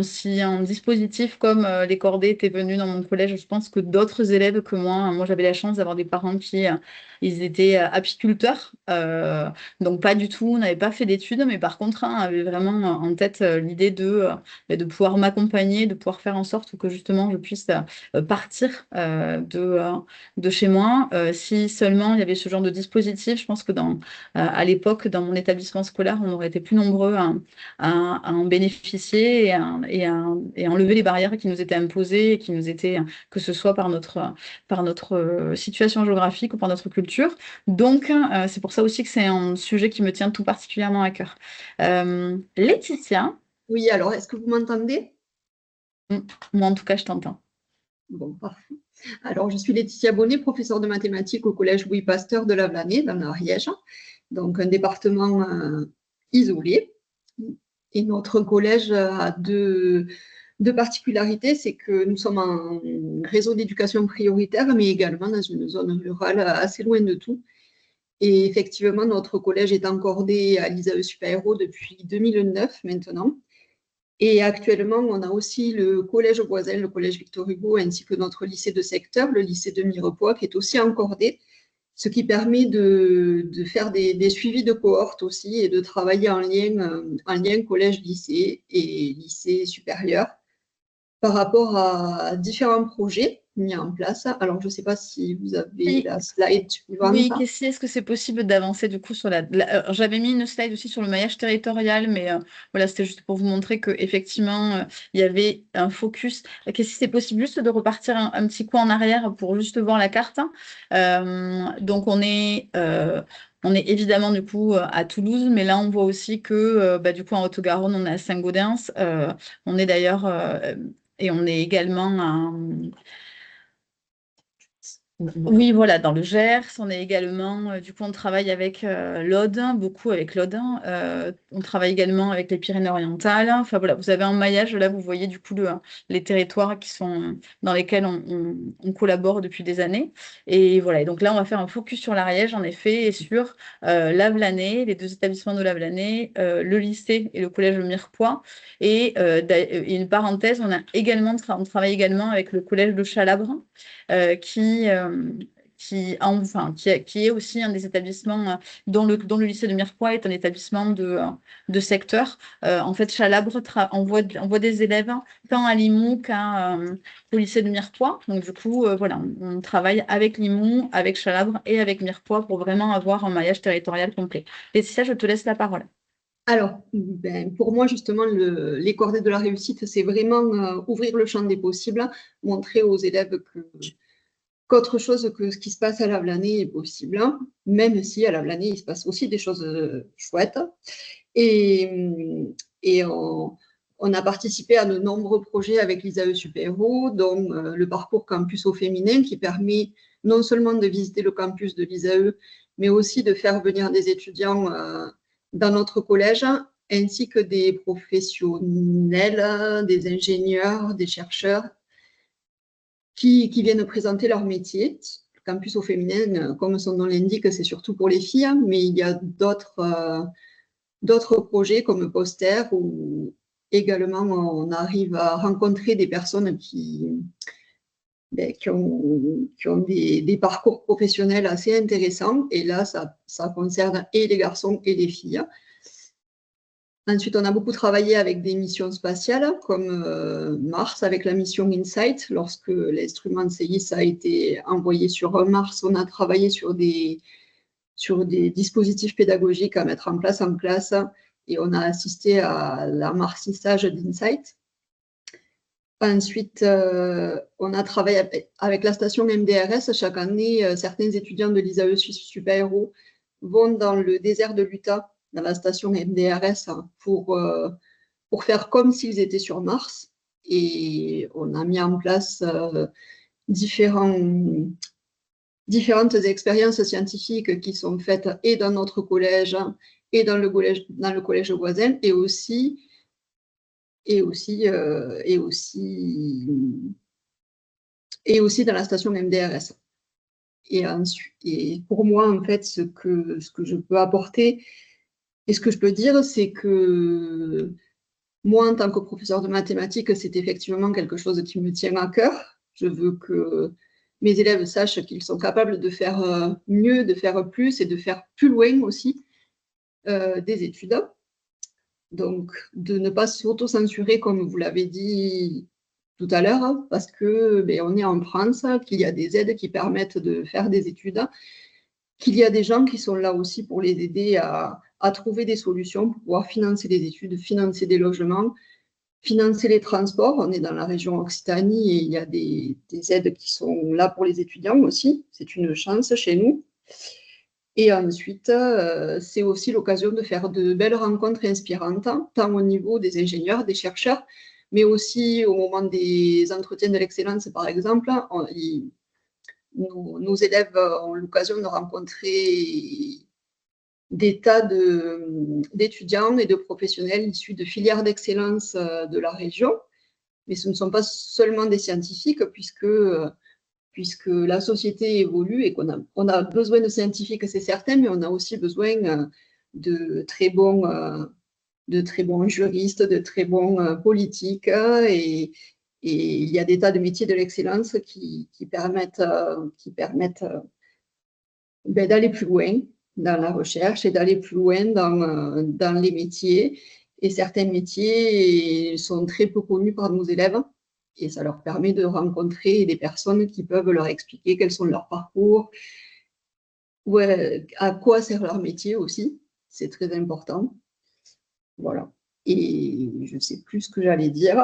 un dispositif comme les cordées était venu dans mon collège, je pense que d'autres élèves que moi j'avais la chance d'avoir des parents qui ils étaient apiculteurs, donc pas du tout, on n'avait pas fait d'études, mais par contre, avait vraiment en tête l'idée de pouvoir m'accompagner, de pouvoir faire en sorte que justement je puisse partir de chez moi. Si seulement il y avait ce genre de dispositif, je pense que à l'époque, dans mon établissement scolaire, on aurait été plus nombreux à en bénéficier et à enlever les barrières qui nous étaient imposées et qui nous étaient, que ce soit par notre situation géographique ou par notre culture. Donc, c'est pour ça aussi que c'est un sujet qui me tient tout particulièrement à cœur. Laetitia. Oui, alors, est-ce que vous m'entendez? Moi, en tout cas, je t'entends. Bon, parfait. Alors, je suis Laetitia Bonnet, professeure de mathématiques au collège Louis Pasteur de Lavelanet, dans l'Ariège, donc un département isolé. Et notre collège a deux particularités, c'est que nous sommes un réseau d'éducation prioritaire, mais également dans une zone rurale assez loin de tout. Et effectivement, notre collège est encordé à l'ISAE Supaéro depuis 2009 maintenant. Et actuellement, on a aussi le collège voisin, le collège Victor Hugo, ainsi que notre lycée de secteur, le lycée de Mirepoix, qui est aussi encordé, ce qui permet de faire des suivis de cohorte aussi et de travailler en lien collège-lycée et lycée supérieur par rapport à différents projets mis en place. Alors, je ne sais pas si vous avez la slide suivante. Oui, est-ce que c'est possible d'avancer du coup sur j'avais mis une slide aussi sur le maillage territorial, mais voilà, c'était juste pour vous montrer qu'effectivement, il y avait un focus. Si c'est possible juste de repartir un petit coup en arrière pour juste voir la carte. Donc, on est évidemment du coup à Toulouse, mais là, on voit aussi que du coup, en Haute-Garonne, on est à Saint-Gaudens. On est d'ailleurs, et on est également à... Oui, voilà, dans le Gers, on est également, du coup, on travaille avec l'Aude, beaucoup avec l'Aude. On travaille également avec les Pyrénées-Orientales. Enfin voilà, vous avez un maillage, là, vous voyez du coup les territoires dans lesquels on collabore depuis des années. Et voilà, et donc là, on va faire un focus sur l'Ariège, en effet, et sur Lavelanet, les deux établissements de Lavelanet, le lycée et le collège Mirepoix. Et une parenthèse, on travaille également avec le collège de Chalabre, qui est aussi un des établissements dont le lycée de Mirepoix est un établissement de secteur. En fait, Chalabre envoie des élèves tant à Limoux qu'au lycée de Mirepoix. Donc, du coup, voilà, on travaille avec Limoux, avec Chalabre et avec Mirepoix pour vraiment avoir un maillage territorial complet. Laetitia, je te laisse la parole. Alors, pour moi, justement, les cordées de la réussite, c'est vraiment ouvrir le champ des possibles, montrer aux élèves qu'autre chose que ce qui se passe à Lavelanet est possible, même si à Lavelanet, il se passe aussi des choses chouettes. Et on a participé à de nombreux projets avec l'ISAE Super-Héros, dont le parcours campus au féminin, qui permet non seulement de visiter le campus de l'ISAE, mais aussi de faire venir des étudiants dans notre collège, ainsi que des professionnels, des ingénieurs, des chercheurs, qui viennent présenter leur métier. Le campus au féminin, comme son nom l'indique, c'est surtout pour les filles, mais il y a d'autres projets comme Poster, où également on arrive à rencontrer des personnes qui ont des parcours professionnels assez intéressants. Et là, ça concerne et les garçons et les filles. Ensuite, on a beaucoup travaillé avec des missions spatiales, comme Mars, avec la mission InSight. Lorsque l'instrument CIS a été envoyé sur Mars, on a travaillé sur des dispositifs pédagogiques à mettre en place en classe, et on a assisté à l'amortissage d'InSight. Ensuite, on a travaillé avec la station MDRS. Chaque année, certains étudiants de l'ISAE Super-Héros vont dans le désert de l'Utah, dans la station MDRS, pour faire comme s'ils étaient sur Mars. Et on a mis en place différentes expériences scientifiques qui sont faites et dans notre collège et dans le collège voisin, et aussi dans la station MDRS. Et pour moi, en fait, ce que je peux apporter et ce que je peux dire, c'est que moi, en tant que professeur de mathématiques, c'est effectivement quelque chose qui me tient à cœur. Je veux que mes élèves sachent qu'ils sont capables de faire mieux, de faire plus et de faire plus loin aussi des études. Donc, de ne pas s'auto-censurer, comme vous l'avez dit tout à l'heure, parce que on est en France, qu'il y a des aides qui permettent de faire des études, qu'il y a des gens qui sont là aussi pour les aider à trouver des solutions pour pouvoir financer des études, financer des logements, financer les transports. On est dans la région Occitanie et il y a des aides qui sont là pour les étudiants aussi. C'est une chance chez nous. Et ensuite, c'est aussi l'occasion de faire de belles rencontres inspirantes, tant au niveau des ingénieurs, des chercheurs, mais aussi au moment des entretiens de l'excellence, par exemple. Nos élèves ont l'occasion de rencontrer des tas d'étudiants et de professionnels issus de filières d'excellence de la région. Mais ce ne sont pas seulement des scientifiques, puisque la société évolue et on a besoin de scientifiques, c'est certain, mais on a aussi besoin de très bons juristes, de très bons politiques, et il y a des tas de métiers de l'excellence qui permettent d'aller plus loin dans la recherche et d'aller plus loin dans les métiers. Et certains métiers sont très peu connus par nos élèves, et ça leur permet de rencontrer des personnes qui peuvent leur expliquer quels sont leurs parcours, à quoi sert leur métier aussi. C'est très important. Voilà. Et je ne sais plus ce que j'allais dire.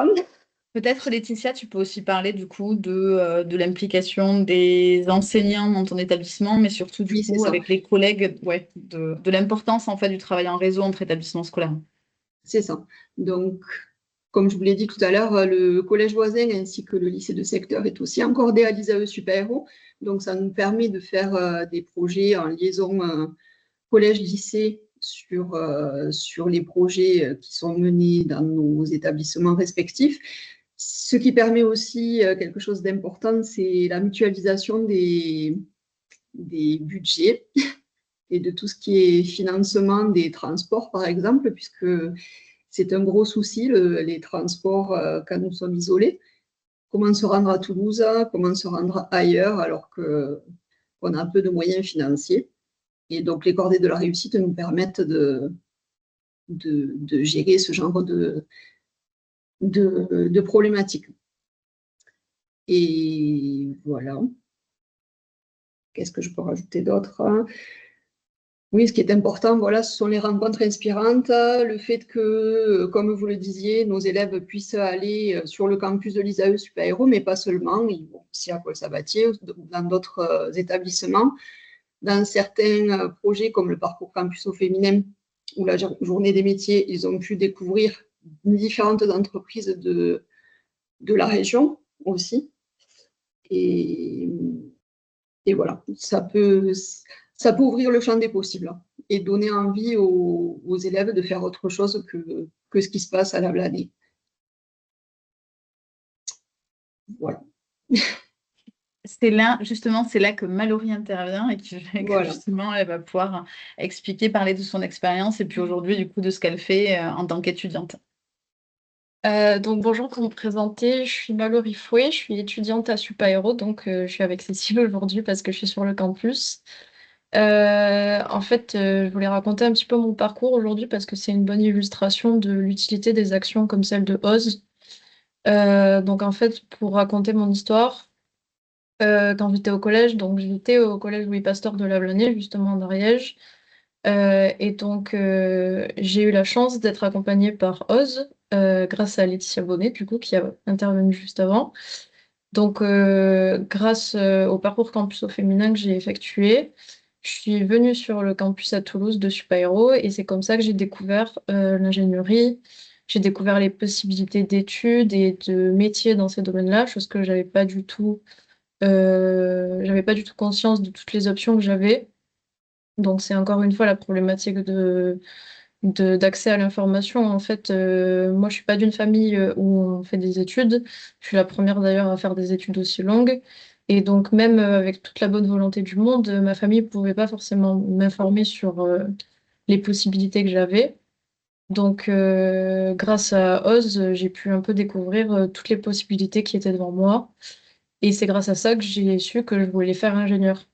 Peut-être, Laetitia, tu peux aussi parler du coup de l'implication des enseignants dans ton établissement, mais surtout du coup avec les collègues, de l'importance en fait du travail en réseau entre établissements scolaires. C'est ça. Donc, comme je vous l'ai dit tout à l'heure, le collège voisin ainsi que le lycée de secteur est aussi encordé à l'ISAE Super-Héros. Donc, ça nous permet de faire des projets en liaison collège-lycée sur les projets qui sont menés dans nos établissements respectifs. Ce qui permet aussi quelque chose d'important, c'est la mutualisation des budgets et de tout ce qui est financement des transports, par exemple, puisque c'est un gros souci, les transports, quand nous sommes isolés. Comment se rendre à Toulouse, comment se rendre ailleurs, alors qu'on a un peu de moyens financiers. Et donc, les cordées de la réussite nous permettent de gérer ce genre de problématiques. Et voilà. Qu'est-ce que je peux rajouter d'autre? Oui, ce qui est important, voilà, ce sont les rencontres inspirantes, le fait que, comme vous le disiez, nos élèves puissent aller sur le campus de l'ISAE Super-Héros, mais pas seulement, ils vont aussi à Paul-Sabatier ou dans d'autres établissements. Dans certains projets comme le parcours campus au féminin ou la journée des métiers, ils ont pu découvrir différentes entreprises de la région aussi. Et voilà, ça peut ouvrir le champ des possibles et donner envie aux élèves de faire autre chose que ce qui se passe à la Blanée. Voilà. C'est là que Mallory intervient et que Voilà. justement, elle va pouvoir expliquer, parler de son expérience et puis aujourd'hui, du coup, de ce qu'elle fait en tant qu'étudiante. Donc bonjour, pour me présenter, je suis Mallory Fouet, je suis étudiante à Super-Héros, donc je suis avec Cécile aujourd'hui parce que je suis sur le campus. En fait, je voulais raconter un petit peu mon parcours aujourd'hui parce que c'est une bonne illustration de l'utilité des actions comme celle de OZ. Donc en fait, pour raconter mon histoire, quand j'étais au collège, donc j'étais au collège Louis Pasteur de Lavelanet, justement en Ariège. Et donc, j'ai eu la chance d'être accompagnée par OZ, grâce à Laetitia Bonnet, du coup, qui a intervenu juste avant. Donc, grâce au parcours campus au féminin que j'ai effectué, je suis venue sur le campus à Toulouse de Super-Héros et c'est comme ça que j'ai découvert l'ingénierie. J'ai découvert les possibilités d'études et de métiers dans ces domaines-là, chose que j'avais pas du tout conscience de toutes les options que j'avais. Donc, c'est encore une fois la problématique d'accès à l'information. En fait, moi, je suis pas d'une famille où on fait des études. Je suis la première d'ailleurs à faire des études aussi longues. Et donc, même avec toute la bonne volonté du monde, ma famille ne pouvait pas forcément m'informer sur les possibilités que j'avais. Donc, grâce à Oz, j'ai pu un peu découvrir toutes les possibilités qui étaient devant moi. Et c'est grâce à ça que j'ai su que je voulais faire ingénieur.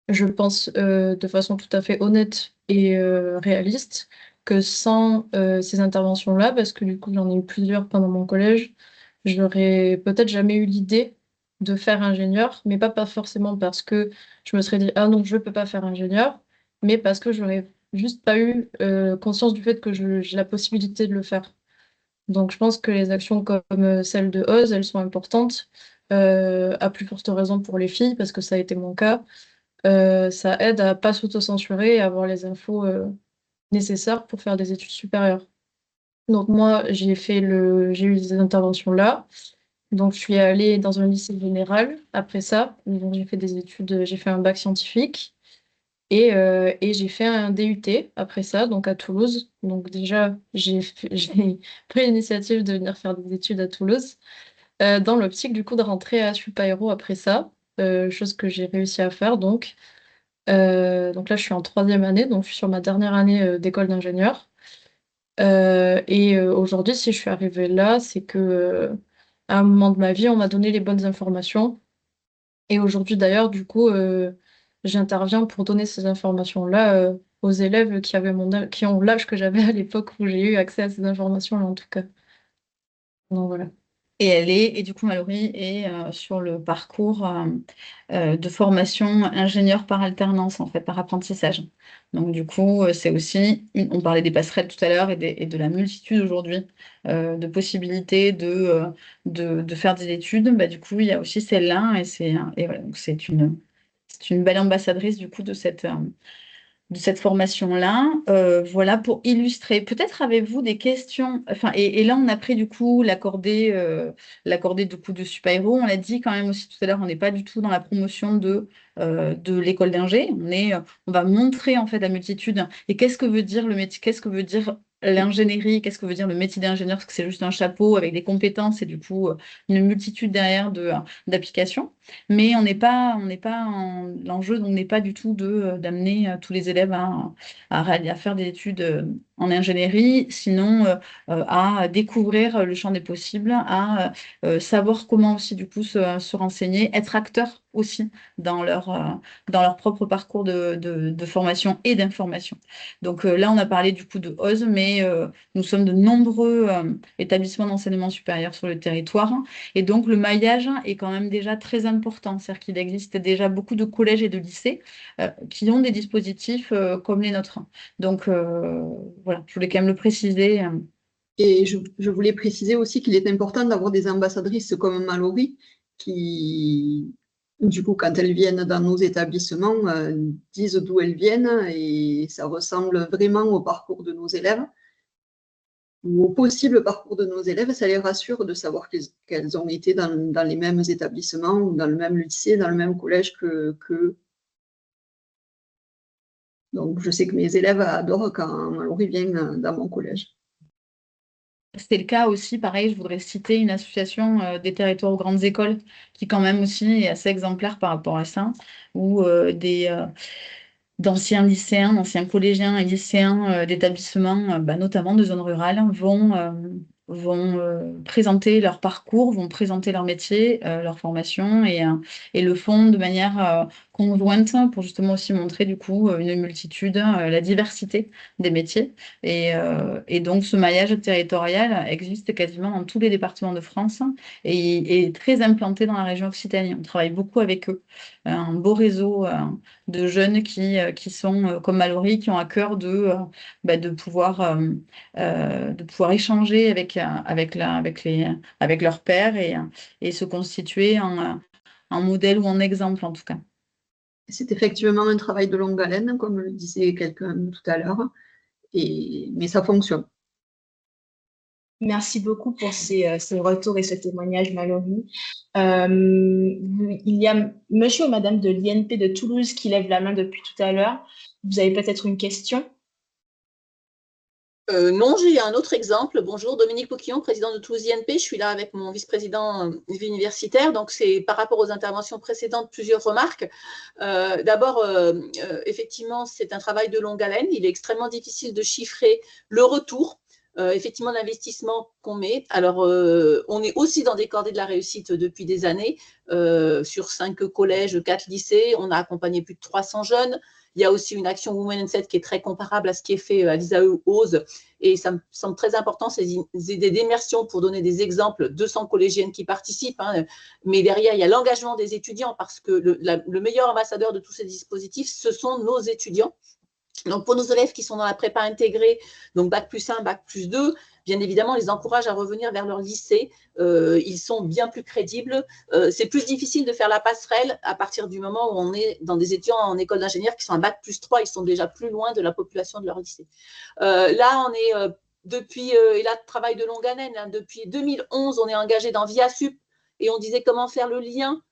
Je pense de façon tout à fait honnête et réaliste que sans ces interventions-là, parce que du coup j'en ai eu plusieurs pendant mon collège, j'aurais peut-être jamais eu l'idée de faire ingénieur, mais pas forcément parce que je me serais dit ah non, je ne peux pas faire ingénieur, mais parce que j'aurais juste pas eu conscience du fait que j'ai la possibilité de le faire. Donc je pense que les actions comme celle de Oz, elles sont importantes, à plus forte raison pour les filles, parce que ça a été mon cas. Ça aide à pas s'auto-censurer et à avoir les infos nécessaires pour faire des études supérieures. Donc moi, j'ai eu ces interventions-là. Donc je suis allée dans un lycée général après ça. Donc j'ai fait des études, j'ai fait un bac scientifique et j'ai fait un DUT après ça, donc à Toulouse. Donc déjà, j'ai pris l'initiative de venir faire des études à Toulouse, dans l'optique du coup de rentrer à Super-Héros après ça, chose que j'ai réussi à faire donc. Donc là, je suis en troisième année, donc je suis sur ma dernière année d'école d'ingénieur. Et aujourd'hui, si je suis arrivée là, c'est que à un moment de ma vie, on m'a donné les bonnes informations. Et aujourd'hui, d'ailleurs, du coup, j'interviens pour donner ces informations-là aux élèves qui ont l'âge que j'avais à l'époque où j'ai eu accès à ces informations-là, en tout cas. Donc voilà. Et du coup, Mallory est sur le parcours de formation ingénieur par alternance, en fait, par apprentissage. Donc, du coup, c'est aussi, on parlait des passerelles tout à l'heure et de la multitude aujourd'hui de possibilités de faire des études. Bah, du coup, il y a aussi celle-là et voilà, donc c'est une belle ambassadrice du coup de cette formation-là. Voilà pour illustrer. Peut-être avez-vous des questions. Enfin, et là, on a pris du coup l'accordé du coup de Super-Héros. On l'a dit quand même aussi tout à l'heure, on n'est pas du tout dans la promotion de l'école d'ingé. On va montrer en fait la multitude. Et qu'est-ce que veut dire le métier? Qu'est-ce que veut dire l'ingénierie? Qu'est-ce que veut dire le métier d'ingénieur? Parce que c'est juste un chapeau avec des compétences et du coup une multitude derrière d'applications. Mais on n'est pas l'enjeu, donc n'est pas du tout d'amener tous les élèves à faire des études en ingénierie, sinon à découvrir le champ des possibles, à savoir comment aussi du coup se renseigner, être acteur aussi dans leur propre parcours de formation et d'information. Donc là, on a parlé du coup de OSE, mais nous sommes de nombreux établissements d'enseignement supérieur sur le territoire. Et donc, le maillage est quand même déjà très important. C'est-à-dire qu'il existe déjà beaucoup de collèges et de lycées qui ont des dispositifs comme les nôtres. Donc, voilà, je voulais quand même le préciser. Et je voulais préciser aussi qu'il est important d'avoir des ambassadrices comme Mallory qui, du coup, quand elles viennent dans nos établissements, disent d'où elles viennent et ça ressemble vraiment au parcours de nos élèves ou au possible parcours de nos élèves. Ça les rassure de savoir qu'elles ont été dans les mêmes établissements ou dans le même lycée, dans le même collège que. Donc, je sais que mes élèves adorent quand Mallory vient dans mon collège. C'est le cas aussi, pareil, je voudrais citer une association des territoires aux grandes écoles qui quand même aussi est assez exemplaire par rapport à ça, où d'anciens lycéens, d'anciens collégiens et lycéens d'établissements, notamment de zones rurales, vont présenter leur parcours, vont présenter leur métier, leur formation et le font de manière conjointe pour justement aussi montrer du coup une multitude, la diversité des métiers. Et donc ce maillage territorial existe quasiment dans tous les départements de France et est très implanté dans la région Occitanie. On travaille beaucoup avec eux. Un beau réseau de jeunes qui sont comme Mallory, qui ont à cœur de pouvoir échanger avec leurs pairs et se constituer en modèle ou en exemple en tout cas. C'est effectivement un travail de longue haleine, comme le disait quelqu'un tout à l'heure, mais ça fonctionne. Merci beaucoup pour ces retours et ce témoignage, Mallory. Il y a monsieur ou madame de l'INP de Toulouse qui lève la main depuis tout à l'heure. Vous avez peut-être une question? Non, j'ai un autre exemple. Bonjour, Dominique Poquillon, président de Toulouse INP. Je suis là avec mon vice-président vie universitaire. Donc, c'est par rapport aux interventions précédentes, plusieurs remarques. D'abord, effectivement, c'est un travail de longue haleine. Il est extrêmement difficile de chiffrer le retour. Effectivement, l'investissement qu'on met. Alors, on est aussi dans des cordées de la réussite depuis des années. Sur 5 collèges, 4 lycées, on a accompagné plus de 300 jeunes. Il y a aussi une action Women in Set qui est très comparable à ce qui est fait à l'ISAE OSE. Et ça me semble très important, ces idées d'immersion pour donner des exemples. 200 collégiennes qui participent. Mais derrière, il y a l'engagement des étudiants parce que le meilleur ambassadeur de tous ces dispositifs, ce sont nos étudiants. Donc, pour nos élèves qui sont dans la prépa intégrée, donc Bac+1, Bac+2, bien évidemment, on les encourage à revenir vers leur lycée. Ils sont bien plus crédibles. C'est plus difficile de faire la passerelle à partir du moment où on est dans des étudiants en école d'ingénieur qui sont à Bac+3. Ils sont déjà plus loin de la population de leur lycée. Là, on est depuis, et là, travail de longue haleine, depuis 2011, on est engagé dans ViaSup et on disait comment faire le lien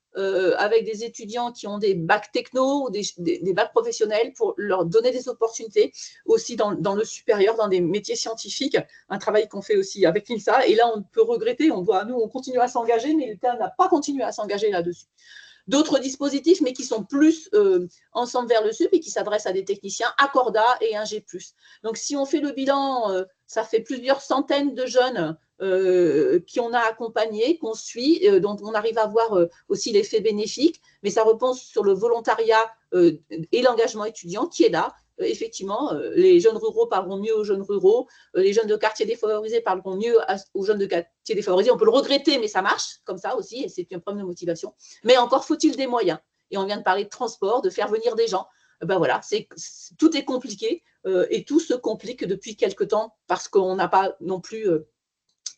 avec des étudiants qui ont des bacs techno ou des bacs professionnels pour leur donner des opportunités aussi dans le supérieur, dans des métiers scientifiques, un travail qu'on fait aussi avec l'INSA. Et là, on peut regretter, on continue à s'engager, mais l'État n'a pas continué à s'engager là-dessus. D'autres dispositifs, mais qui sont plus ensemble vers le SUP et qui s'adressent à des techniciens, Accorda et 1G+. Donc, si on fait le bilan, ça fait plusieurs centaines de jeunes qui on a accompagnés, qu'on suit, dont on arrive à voir aussi l'effet bénéfique, mais ça repose sur le volontariat et l'engagement étudiant qui est là. Effectivement, les jeunes ruraux parleront mieux aux jeunes ruraux, les jeunes de quartiers défavorisés parleront mieux aux jeunes de quartiers défavorisés. On peut le regretter, mais ça marche comme ça aussi, et c'est un problème de motivation. Mais encore faut-il des moyens. Et on vient de parler de transport, de faire venir des gens. Ben voilà, tout est compliqué et tout se complique depuis quelque temps parce qu'on n'a pas non plus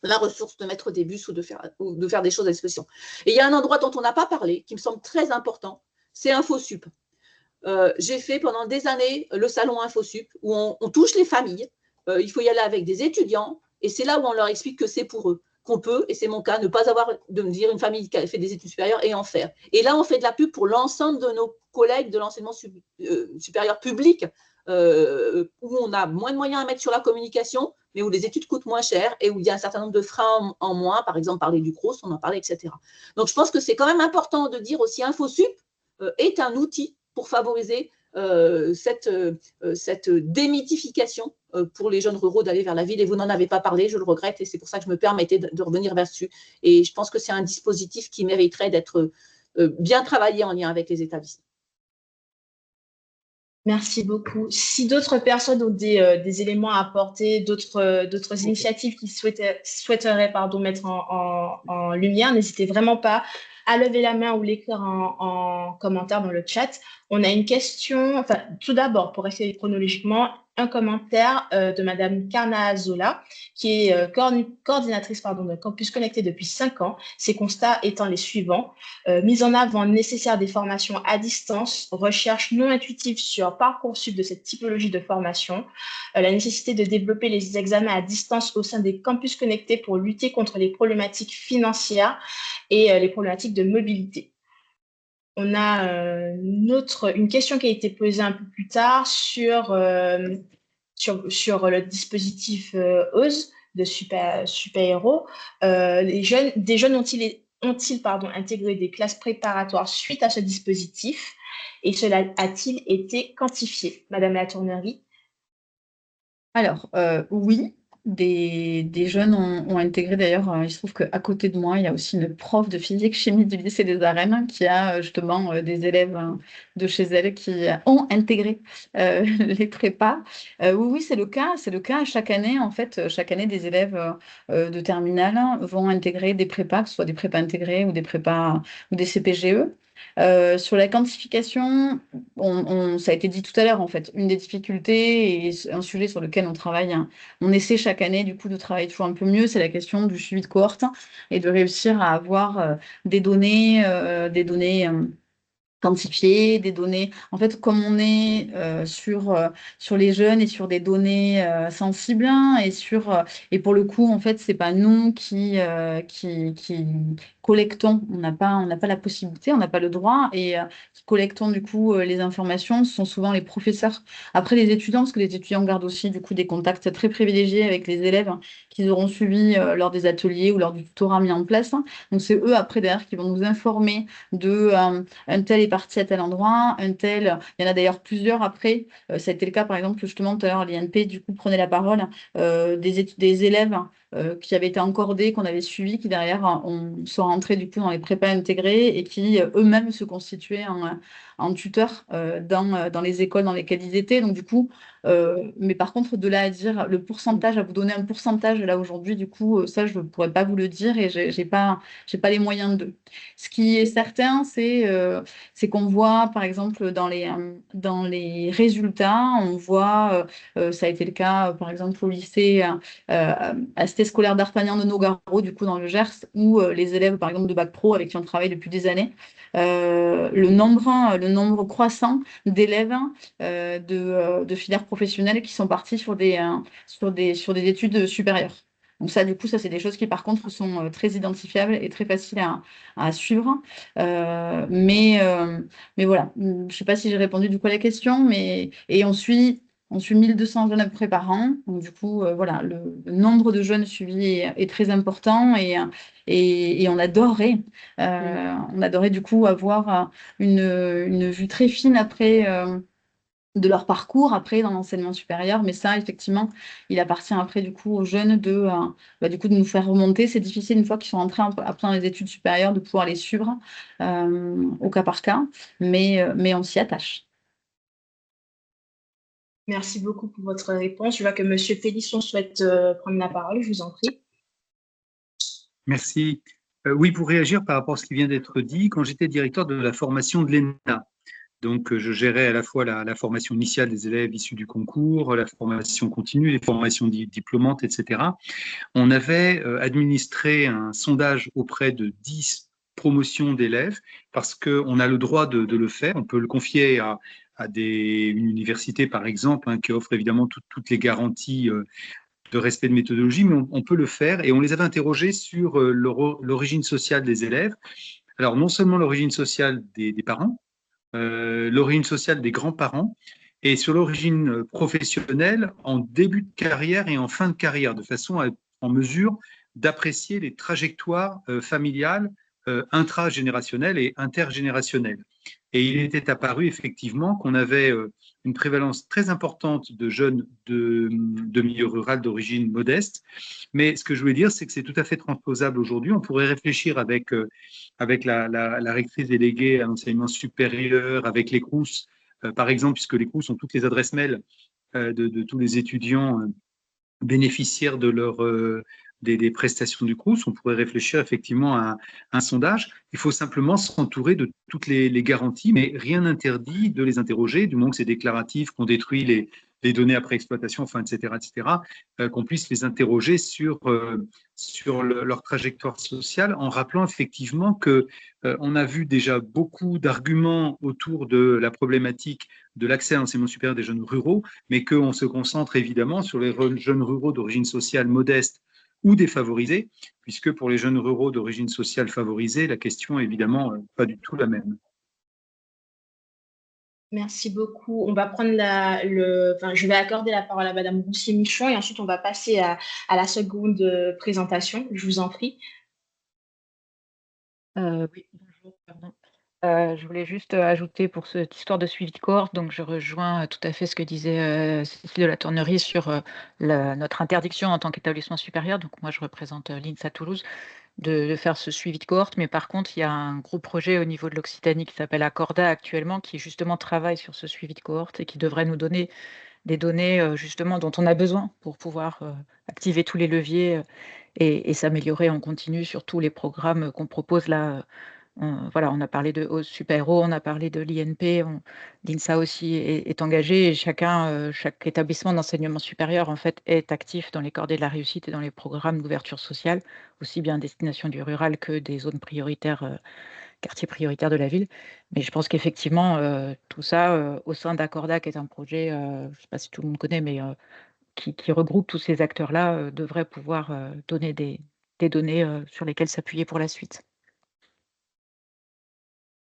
la ressource de mettre des bus ou de faire des choses à disposition. Et il y a un endroit dont on n'a pas parlé, qui me semble très important, c'est InfoSup. J'ai fait pendant des années le salon InfoSup, où on touche les familles, il faut y aller avec des étudiants, et c'est là où on leur explique que c'est pour eux, qu'on peut, et c'est mon cas, ne pas avoir de me dire une famille qui a fait des études supérieures et en faire. Et là, on fait de la pub pour l'ensemble de nos collègues de l'enseignement supérieur public, où on a moins de moyens à mettre sur la communication, mais où les études coûtent moins cher et où il y a un certain nombre de freins en moins, par exemple parler du CROSS, on en parlait, etc. Donc je pense que c'est quand même important de dire aussi InfoSup est un outil pour favoriser cette démythification pour les jeunes ruraux d'aller vers la ville. Et vous n'en avez pas parlé, je le regrette, et c'est pour ça que je me permettais de revenir là-dessus. Et je pense que c'est un dispositif qui mériterait d'être bien travaillé en lien avec les établissements. Merci beaucoup. Si d'autres personnes ont des éléments à apporter, d'autres initiatives qu'ils souhaiteraient mettre en lumière, n'hésitez vraiment pas à lever la main ou l'écrire en commentaire dans le chat. On a une question, enfin, tout d'abord, pour rester chronologiquement, un commentaire de Madame Karna Zola, qui est coordinatrice de Campus Connecté depuis 5 ans. Ses constats étant les suivants. Mise en avant nécessaire des formations à distance, recherche non intuitive sur Parcoursup de cette typologie de formation, la nécessité de développer les examens à distance au sein des campus connectés pour lutter contre les problématiques financières et les problématiques de mobilité. On a une question qui a été posée un peu plus tard sur le dispositif OSE de super-héros. Des jeunes ont-ils intégré des classes préparatoires suite à ce dispositif, et cela a-t-il été quantifié? Madame la Tournerie. Alors, oui, des jeunes ont intégré. D'ailleurs, il se trouve qu'à côté de moi, il y a aussi une prof de physique-chimie du lycée des Arènes qui a justement des élèves de chez elle qui ont intégré les prépas. Oui, c'est le cas. C'est le cas chaque année. En fait, chaque année, des élèves de terminale vont intégrer des prépas, que ce soit des prépas intégrés ou des prépas ou des CPGE. Sur la quantification, ça a été dit tout à l'heure, en fait, une des difficultés et un sujet sur lequel on travaille, on essaie chaque année du coup de travailler toujours un peu mieux, c'est la question du suivi de cohorte et de réussir à avoir des données quantifier des données. En fait, comme on est sur les jeunes et sur des données sensibles, et pour le coup, en fait, c'est pas nous qui collectons. On n'a pas la possibilité, on n'a pas le droit, et qui collectons du coup les informations. Ce sont souvent les professeurs. Après, les étudiants, parce que les étudiants gardent aussi du coup des contacts très privilégiés avec les élèves qu'ils auront suivis lors des ateliers ou lors du tutorat mis en place. Donc, c'est eux après derrière qui vont nous informer de un tel est parti à tel endroit, un tel, il y en a d'ailleurs plusieurs après, ça a été le cas par exemple justement tout à l'heure, l'INP du coup prenait la parole, des élèves qui avaient été encordés, qu'on avait suivis, qui derrière sont rentrés du coup dans les prépas intégrés et qui eux-mêmes se constituaient en tuteurs dans les écoles dans lesquelles ils étaient. Donc du coup, mais par contre, de là à dire le pourcentage, à vous donner un pourcentage là aujourd'hui, du coup, ça, je ne pourrais pas vous le dire et j'ai pas les moyens de. Ce qui est certain, c'est qu'on voit, par exemple, dans les résultats, on voit, ça a été le cas, par exemple, au lycée, à la cité scolaire d'Artagnan de Nogaro, du coup, dans le Gers, où les élèves, par exemple, de Bac Pro, avec qui on travaille depuis des années, le nombre croissant d'élèves de filières professionnelles qui sont partis sur des études supérieures. Donc ça, du coup, ça, c'est des choses qui, par contre, sont très identifiables et très faciles à suivre. Mais voilà, je ne sais pas si j'ai répondu du coup à la question, et on suit 1200 jeunes à peu près par an. Donc du coup, voilà, le nombre de jeunes suivis est très important et on adorerait du coup avoir une vue très fine après de leur parcours après dans l'enseignement supérieur, mais ça effectivement il appartient après du coup aux jeunes de nous faire remonter. C'est difficile une fois qu'ils sont entrés après dans les études supérieures de pouvoir les suivre au cas par cas, mais on s'y attache. Merci beaucoup pour votre réponse. Je vois que M. Pélisson souhaite prendre la parole, je vous en prie. Merci. Oui, pour réagir par rapport à ce qui vient d'être dit, quand j'étais directeur de la formation de l'ENA, donc, je gérais à la fois la formation initiale des élèves issus du concours, la formation continue, les formations diplômantes, etc. On avait administré un sondage auprès de 10 promotions d'élèves parce qu'on a le droit de le faire. On peut le confier à une université, par exemple, qui offre évidemment toutes les garanties de respect de méthodologie, mais on peut le faire. Et on les avait interrogés sur l'origine sociale des élèves. Alors, non seulement l'origine sociale des parents, l'origine sociale des grands-parents et sur l'origine professionnelle en début de carrière et en fin de carrière, de façon à être en mesure d'apprécier les trajectoires familiales intragénérationnelle et intergénérationnelle. Et il était apparu effectivement qu'on avait une prévalence très importante de jeunes de milieu rural d'origine modeste. Mais ce que je voulais dire, c'est que c'est tout à fait transposable aujourd'hui. On pourrait réfléchir avec la rectrice déléguée à l'enseignement supérieur, avec les CROUS, par exemple, puisque les CROUS ont toutes les adresses mail de tous les étudiants bénéficiaires de des prestations du CROUS. On pourrait réfléchir effectivement à un sondage. Il faut simplement s'entourer de toutes les garanties, mais rien n'interdit de les interroger, du moment que c'est déclaratif, qu'on détruit les données après exploitation, enfin, etc., qu'on puisse les interroger sur leur trajectoire sociale, en rappelant effectivement que on a vu déjà beaucoup d'arguments autour de la problématique de l'accès à l'enseignement supérieur des jeunes ruraux, mais qu'on se concentre évidemment sur les jeunes ruraux d'origine sociale modeste ou défavorisés, puisque pour les jeunes ruraux d'origine sociale favorisée, la question est évidemment pas du tout la même. Merci beaucoup. On va prendre je vais accorder la parole à Madame Roussier-Michon et ensuite on va passer à la seconde présentation. Je vous en prie. Oui, bonjour, pardon. Je voulais juste ajouter pour cette histoire de suivi de cohorte, donc je rejoins tout à fait ce que disait Cécile de la Tournerie sur notre interdiction en tant qu'établissement supérieur. Donc moi, je représente l'INSA Toulouse, de faire ce suivi de cohorte. Mais par contre, il y a un gros projet au niveau de l'Occitanie qui s'appelle Accorda actuellement, qui justement travaille sur ce suivi de cohorte et qui devrait nous donner des données justement dont on a besoin pour pouvoir activer tous les leviers et s'améliorer en continu sur tous les programmes qu'on propose là. Voilà, on a parlé de super-héros, on a parlé de l'INP, l'INSA aussi est engagé et chaque établissement d'enseignement supérieur en fait est actif dans les cordées de la réussite et dans les programmes d'ouverture sociale, aussi bien à destination du rural que des zones prioritaires, quartiers prioritaires de la ville. Mais je pense qu'effectivement, tout ça au sein d'Accorda, qui est un projet, je ne sais pas si tout le monde connaît, mais qui regroupe tous ces acteurs-là, devrait pouvoir donner des données sur lesquelles s'appuyer pour la suite.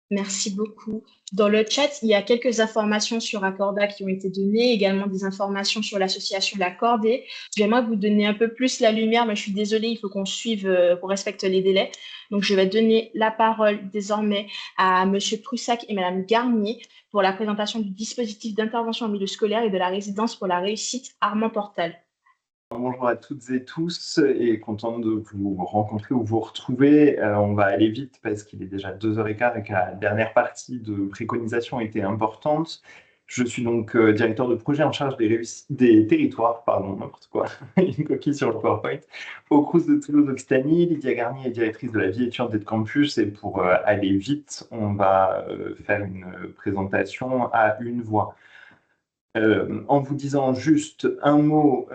Merci beaucoup. Dans le chat, il y a quelques informations sur Accorda qui ont été données, également des informations sur l'association L'Accordé. J'aimerais vous donner un peu plus la lumière, mais je suis désolée, il faut qu'on suive, qu'on respecte les délais. Donc, je vais donner la parole désormais à M. Prussac et Mme Garnier pour la présentation du dispositif d'intervention en milieu scolaire et de la résidence pour la réussite Armand Portal. Bonjour à toutes et tous et content de vous rencontrer ou vous retrouver. On va aller vite parce qu'il est déjà 2h15 et que la dernière partie de préconisation était importante. Je suis donc directeur de projet en charge des territoires, n'importe quoi, une coquille sur le PowerPoint, au CROUS de Toulouse-Occitanie. Lydia Garnier est directrice de la vie étudiante et de campus et pour aller vite, on va faire une présentation à une voix. En vous disant juste un mot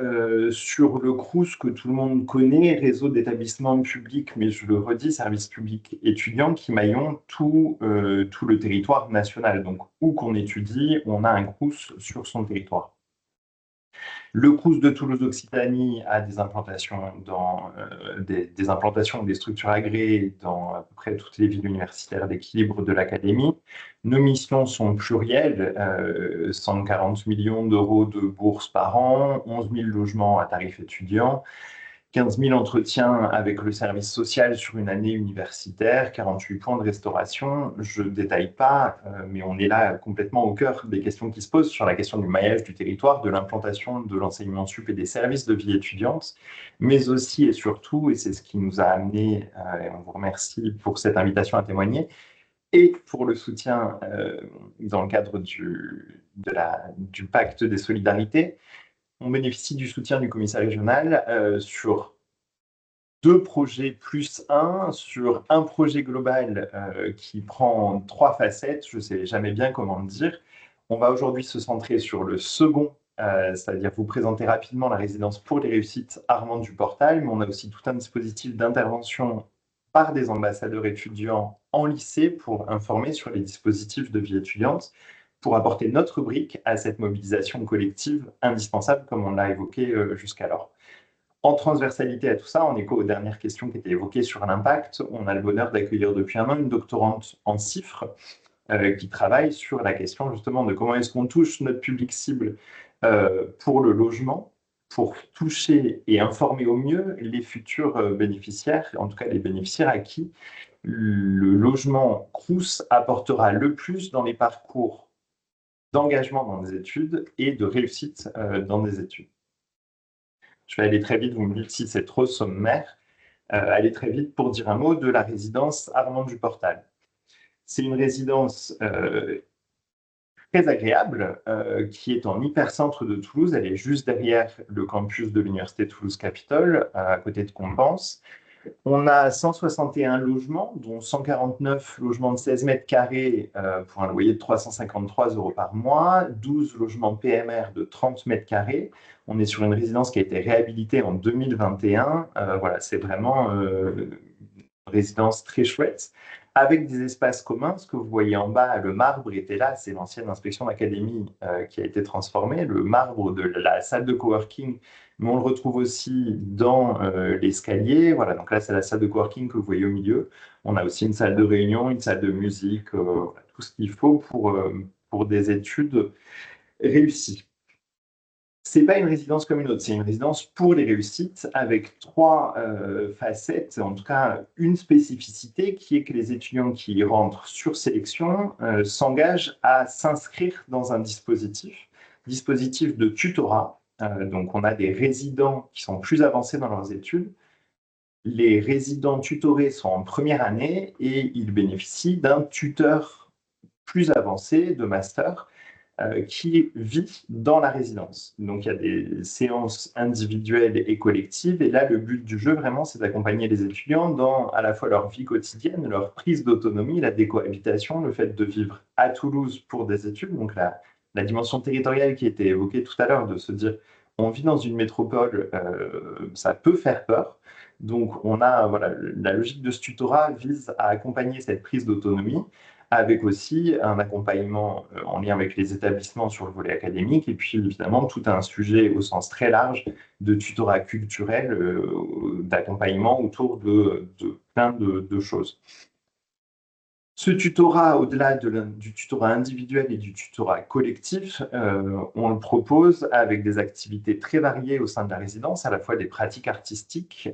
sur le CROUS que tout le monde connaît, réseau d'établissements publics, mais je le redis, services publics étudiants qui maillonnent tout le territoire national. Donc, où qu'on étudie, on a un CROUS sur son territoire. Le CROUS de Toulouse-Occitanie a des implantations des implantations des structures agréées dans à peu près toutes les villes universitaires d'équilibre de l'académie. Nos missions sont plurielles, 140 millions d'euros de bourses par an, 11 000 logements à tarif étudiant, 15 000 entretiens avec le service social sur une année universitaire, 48 points de restauration. Je ne détaille pas, mais on est là complètement au cœur des questions qui se posent sur la question du maillage du territoire, de l'implantation de l'enseignement sup et des services de vie étudiante, mais aussi et surtout, et c'est ce qui nous a amené, et on vous remercie pour cette invitation à témoigner, et pour le soutien dans le cadre du pacte des solidarités. On bénéficie du soutien du commissaire régional sur 2 projets plus 1, sur un projet global qui prend 3 facettes, je ne sais jamais bien comment le dire. On va aujourd'hui se centrer sur le second, c'est-à-dire vous présenter rapidement la résidence pour les réussites Armand du Portal, mais on a aussi tout un dispositif d'intervention par des ambassadeurs étudiants en lycée pour informer sur les dispositifs de vie étudiante, pour apporter notre brique à cette mobilisation collective indispensable, comme on l'a évoqué jusqu'alors. En transversalité à tout ça, en écho aux dernières questions qui étaient évoquées sur l'impact, on a le bonheur d'accueillir depuis un an une doctorante en CIFRE qui travaille sur la question justement de comment est-ce qu'on touche notre public cible pour le logement, pour toucher et informer au mieux les futurs bénéficiaires, en tout cas les bénéficiaires à qui le logement Crous apportera le plus dans les parcours d'engagement dans des études et de réussite dans des études. Je vais aller très vite, vous me dites si c'est trop sommaire. Aller très vite pour dire un mot de la résidence Armand du Portal. C'est une résidence très agréable qui est en hypercentre de Toulouse. Elle est juste derrière le campus de l'Université Toulouse-Capitole, à côté de Compense. On a 161 logements, dont 149 logements de 16 mètres carrés pour un loyer de 353 € par mois, 12 logements PMR de 30 mètres carrés. On est sur une résidence qui a été réhabilitée en 2021. Voilà, c'est vraiment une résidence très chouette, avec des espaces communs. Ce que vous voyez en bas, le marbre était là, c'est l'ancienne inspection d'académie qui a été transformée, le marbre de la salle de coworking, mais on le retrouve aussi dans l'escalier. Voilà, donc là, c'est la salle de coworking que vous voyez au milieu. On a aussi une salle de réunion, une salle de musique, tout ce qu'il faut pour des études réussies. Ce n'est pas une résidence comme une autre, c'est une résidence pour les réussites avec 3 facettes, en tout cas une spécificité qui est que les étudiants qui y rentrent sur sélection s'engagent à s'inscrire dans un dispositif de tutorat. Donc on a des résidents qui sont plus avancés dans leurs études. Les résidents tutorés sont en première année et ils bénéficient d'un tuteur plus avancé de master qui vit dans la résidence. Donc, il y a des séances individuelles et collectives. Et là, le but du jeu, vraiment, c'est d'accompagner les étudiants dans à la fois leur vie quotidienne, leur prise d'autonomie, la décohabitation, le fait de vivre à Toulouse pour des études. Donc, la dimension territoriale qui était évoquée tout à l'heure, de se dire, on vit dans une métropole, ça peut faire peur. Donc, on a, voilà, la logique de ce tutorat vise à accompagner cette prise d'autonomie, avec aussi un accompagnement en lien avec les établissements sur le volet académique, et puis évidemment tout un sujet au sens très large de tutorat culturel, d'accompagnement autour de plein de choses. Ce tutorat, au-delà du tutorat individuel et du tutorat collectif, on le propose avec des activités très variées au sein de la résidence, à la fois des pratiques artistiques,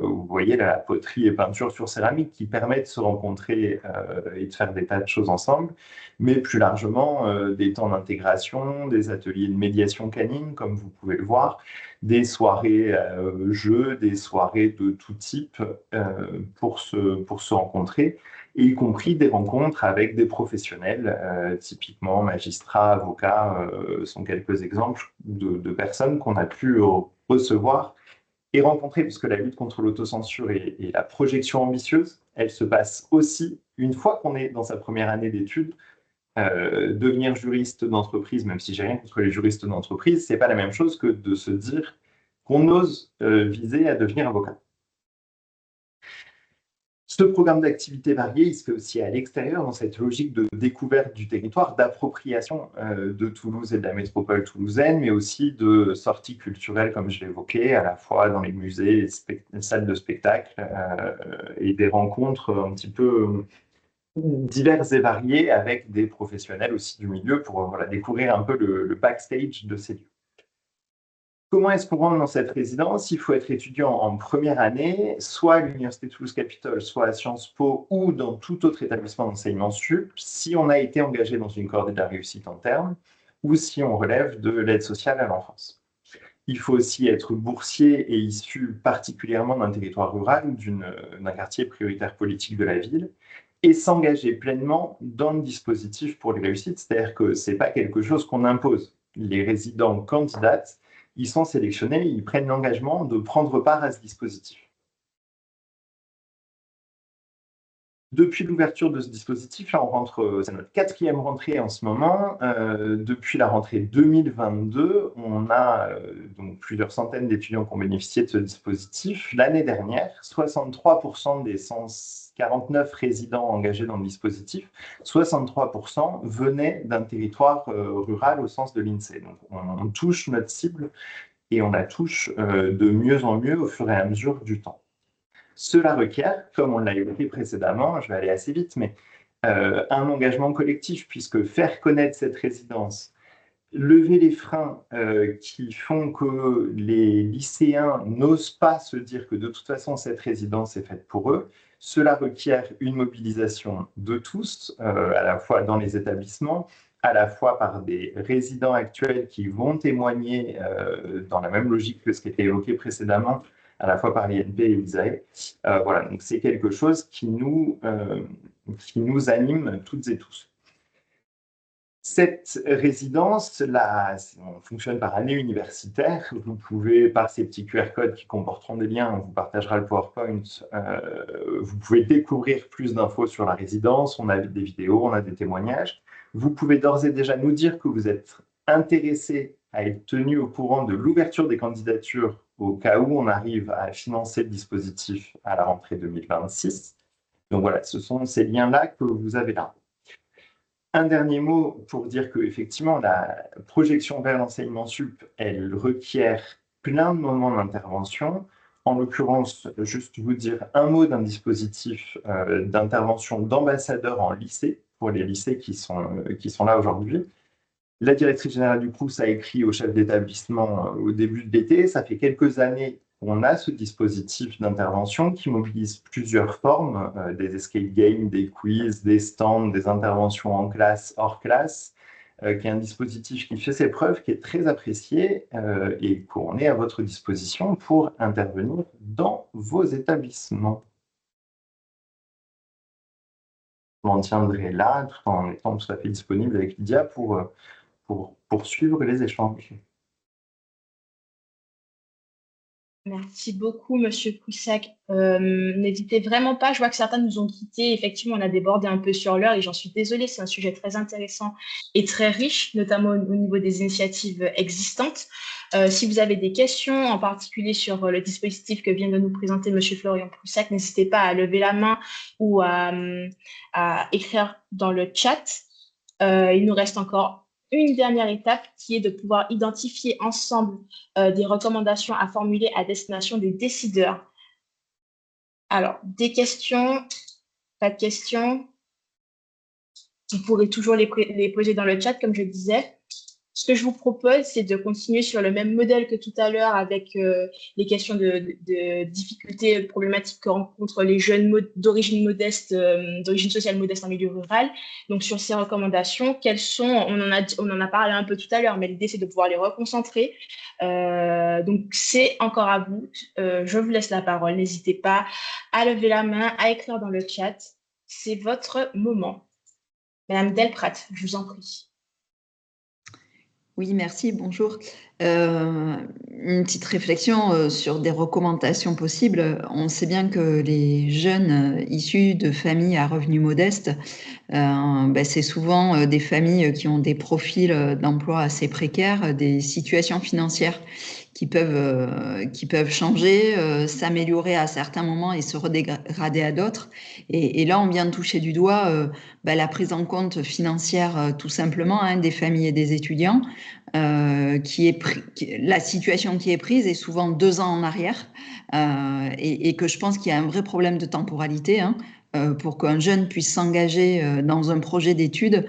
vous voyez la poterie et peinture sur céramique qui permettent de se rencontrer et de faire des tas de choses ensemble, mais plus largement des temps d'intégration, des ateliers de médiation canine, comme vous pouvez le voir, des soirées jeux, des soirées de tout type pour se rencontrer, et y compris des rencontres avec des professionnels, typiquement magistrats, avocats, sont quelques exemples de personnes qu'on a pu recevoir et rencontrer, puisque la lutte contre l'autocensure et la projection ambitieuse, elle se passe aussi une fois qu'on est dans sa première année d'études. Devenir juriste d'entreprise, même si j'ai rien contre les juristes d'entreprise, c'est pas la même chose que de se dire qu'on ose viser à devenir avocat. Ce programme d'activités variées, il se fait aussi à l'extérieur, dans cette logique de découverte du territoire, d'appropriation de Toulouse et de la métropole toulousaine, mais aussi de sorties culturelles, comme je l'évoquais, à la fois dans les musées, les salles de spectacle, et des rencontres un petit peu diverses et variées avec des professionnels aussi du milieu pour voilà, découvrir un peu le backstage de ces lieux. Comment est-ce qu'on rentre dans cette résidence? Il faut être étudiant en première année, soit à l'Université Toulouse-Capitole, soit à Sciences Po ou dans tout autre établissement d'enseignement sup, si on a été engagé dans une cordée de la réussite en termes, ou si on relève de l'aide sociale à l'enfance. Il faut aussi être boursier et issu particulièrement d'un territoire rural ou d'un quartier prioritaire politique de la ville, et s'engager pleinement dans le dispositif pour les réussites, c'est-à-dire que ce n'est pas quelque chose qu'on impose. Les résidents candidatent, ils sont sélectionnés, ils prennent l'engagement de prendre part à ce dispositif. Depuis l'ouverture de ce dispositif, là on rentre, c'est notre 4e rentrée en ce moment. Depuis la rentrée 2022, on a donc plusieurs centaines d'étudiants qui ont bénéficié de ce dispositif. L'année dernière, 63% des 149 résidents engagés dans le dispositif, 63% venaient d'un territoire rural au sens de l'INSEE. Donc on touche notre cible et on la touche de mieux en mieux au fur et à mesure du temps. Cela requiert, comme on l'a évoqué précédemment, je vais aller assez vite, mais un engagement collectif, puisque faire connaître cette résidence, lever les freins qui font que les lycéens n'osent pas se dire que de toute façon cette résidence est faite pour eux. Cela requiert une mobilisation de tous, à la fois dans les établissements, à la fois par des résidents actuels qui vont témoigner dans la même logique que ce qui était évoqué précédemment, à la fois par l'INP et l'ISAE. Voilà, donc c'est quelque chose qui nous anime toutes et tous. Cette résidence, là, on fonctionne par année universitaire. Vous pouvez, par ces petits QR codes qui comporteront des liens, on vous partagera le PowerPoint, vous pouvez découvrir plus d'infos sur la résidence. On a des vidéos, on a des témoignages. Vous pouvez d'ores et déjà nous dire que vous êtes intéressé à être tenu au courant de l'ouverture des candidatures au cas où on arrive à financer le dispositif à la rentrée 2026. Donc voilà, ce sont ces liens-là que vous avez là. Un dernier mot pour dire qu'effectivement, la projection vers l'enseignement sup, elle requiert plein de moments d'intervention. En l'occurrence, juste vous dire un mot d'un dispositif d'intervention d'ambassadeurs en lycée, pour les lycées qui sont là aujourd'hui. La directrice générale du CROUS a écrit au chef d'établissement au début de l'été. Ça fait quelques années qu'on a ce dispositif d'intervention qui mobilise plusieurs formes, des escape games, des quiz, des stands, des interventions en classe, hors classe, qui est un dispositif qui fait ses preuves, qui est très apprécié et qu'on est à votre disposition pour intervenir dans vos établissements. Je m'en tiendrai là tout en étant tout à fait disponible avec Lydia pour poursuivre les échanges. Merci beaucoup, Monsieur Poussac. N'hésitez vraiment pas, je vois que certains nous ont quittés. Effectivement, on a débordé un peu sur l'heure et j'en suis désolée, c'est un sujet très intéressant et très riche, notamment au niveau des initiatives existantes. Si vous avez des questions, en particulier sur le dispositif que vient de nous présenter Monsieur Florian Poussac, n'hésitez pas à lever la main ou à écrire dans le chat. Il nous reste encore une dernière étape qui est de pouvoir identifier ensemble des recommandations à formuler à destination des décideurs. Alors, des questions, pas de questions. Vous pourrez toujours les poser dans le chat, comme je disais. Ce que je vous propose, c'est de continuer sur le même modèle que tout à l'heure avec les questions de difficultés problématiques que rencontrent les jeunes d'origine modeste, d'origine sociale modeste en milieu rural. Donc, sur ces recommandations, quelles sont, on en a parlé un peu tout à l'heure, mais l'idée, c'est de pouvoir les reconcentrer. Donc, c'est encore à vous. Je vous laisse la parole. N'hésitez pas à lever la main, à écrire dans le chat. C'est votre moment. Madame Delprat, je vous en prie. Oui, merci, bonjour. Une petite réflexion sur des recommandations possibles. On sait bien que les jeunes issus de familles à revenus modestes, c'est souvent des familles qui ont des profils d'emploi assez précaires, des situations financières qui peuvent changer, s'améliorer à certains moments et se redégrader à d'autres. Et là, on vient de toucher du doigt la prise en compte financière, tout simplement, des familles et des étudiants. La situation qui est prise est souvent 2 ans en arrière et que je pense qu'il y a un vrai problème de temporalité. Pour qu'un jeune puisse s'engager dans un projet d'études,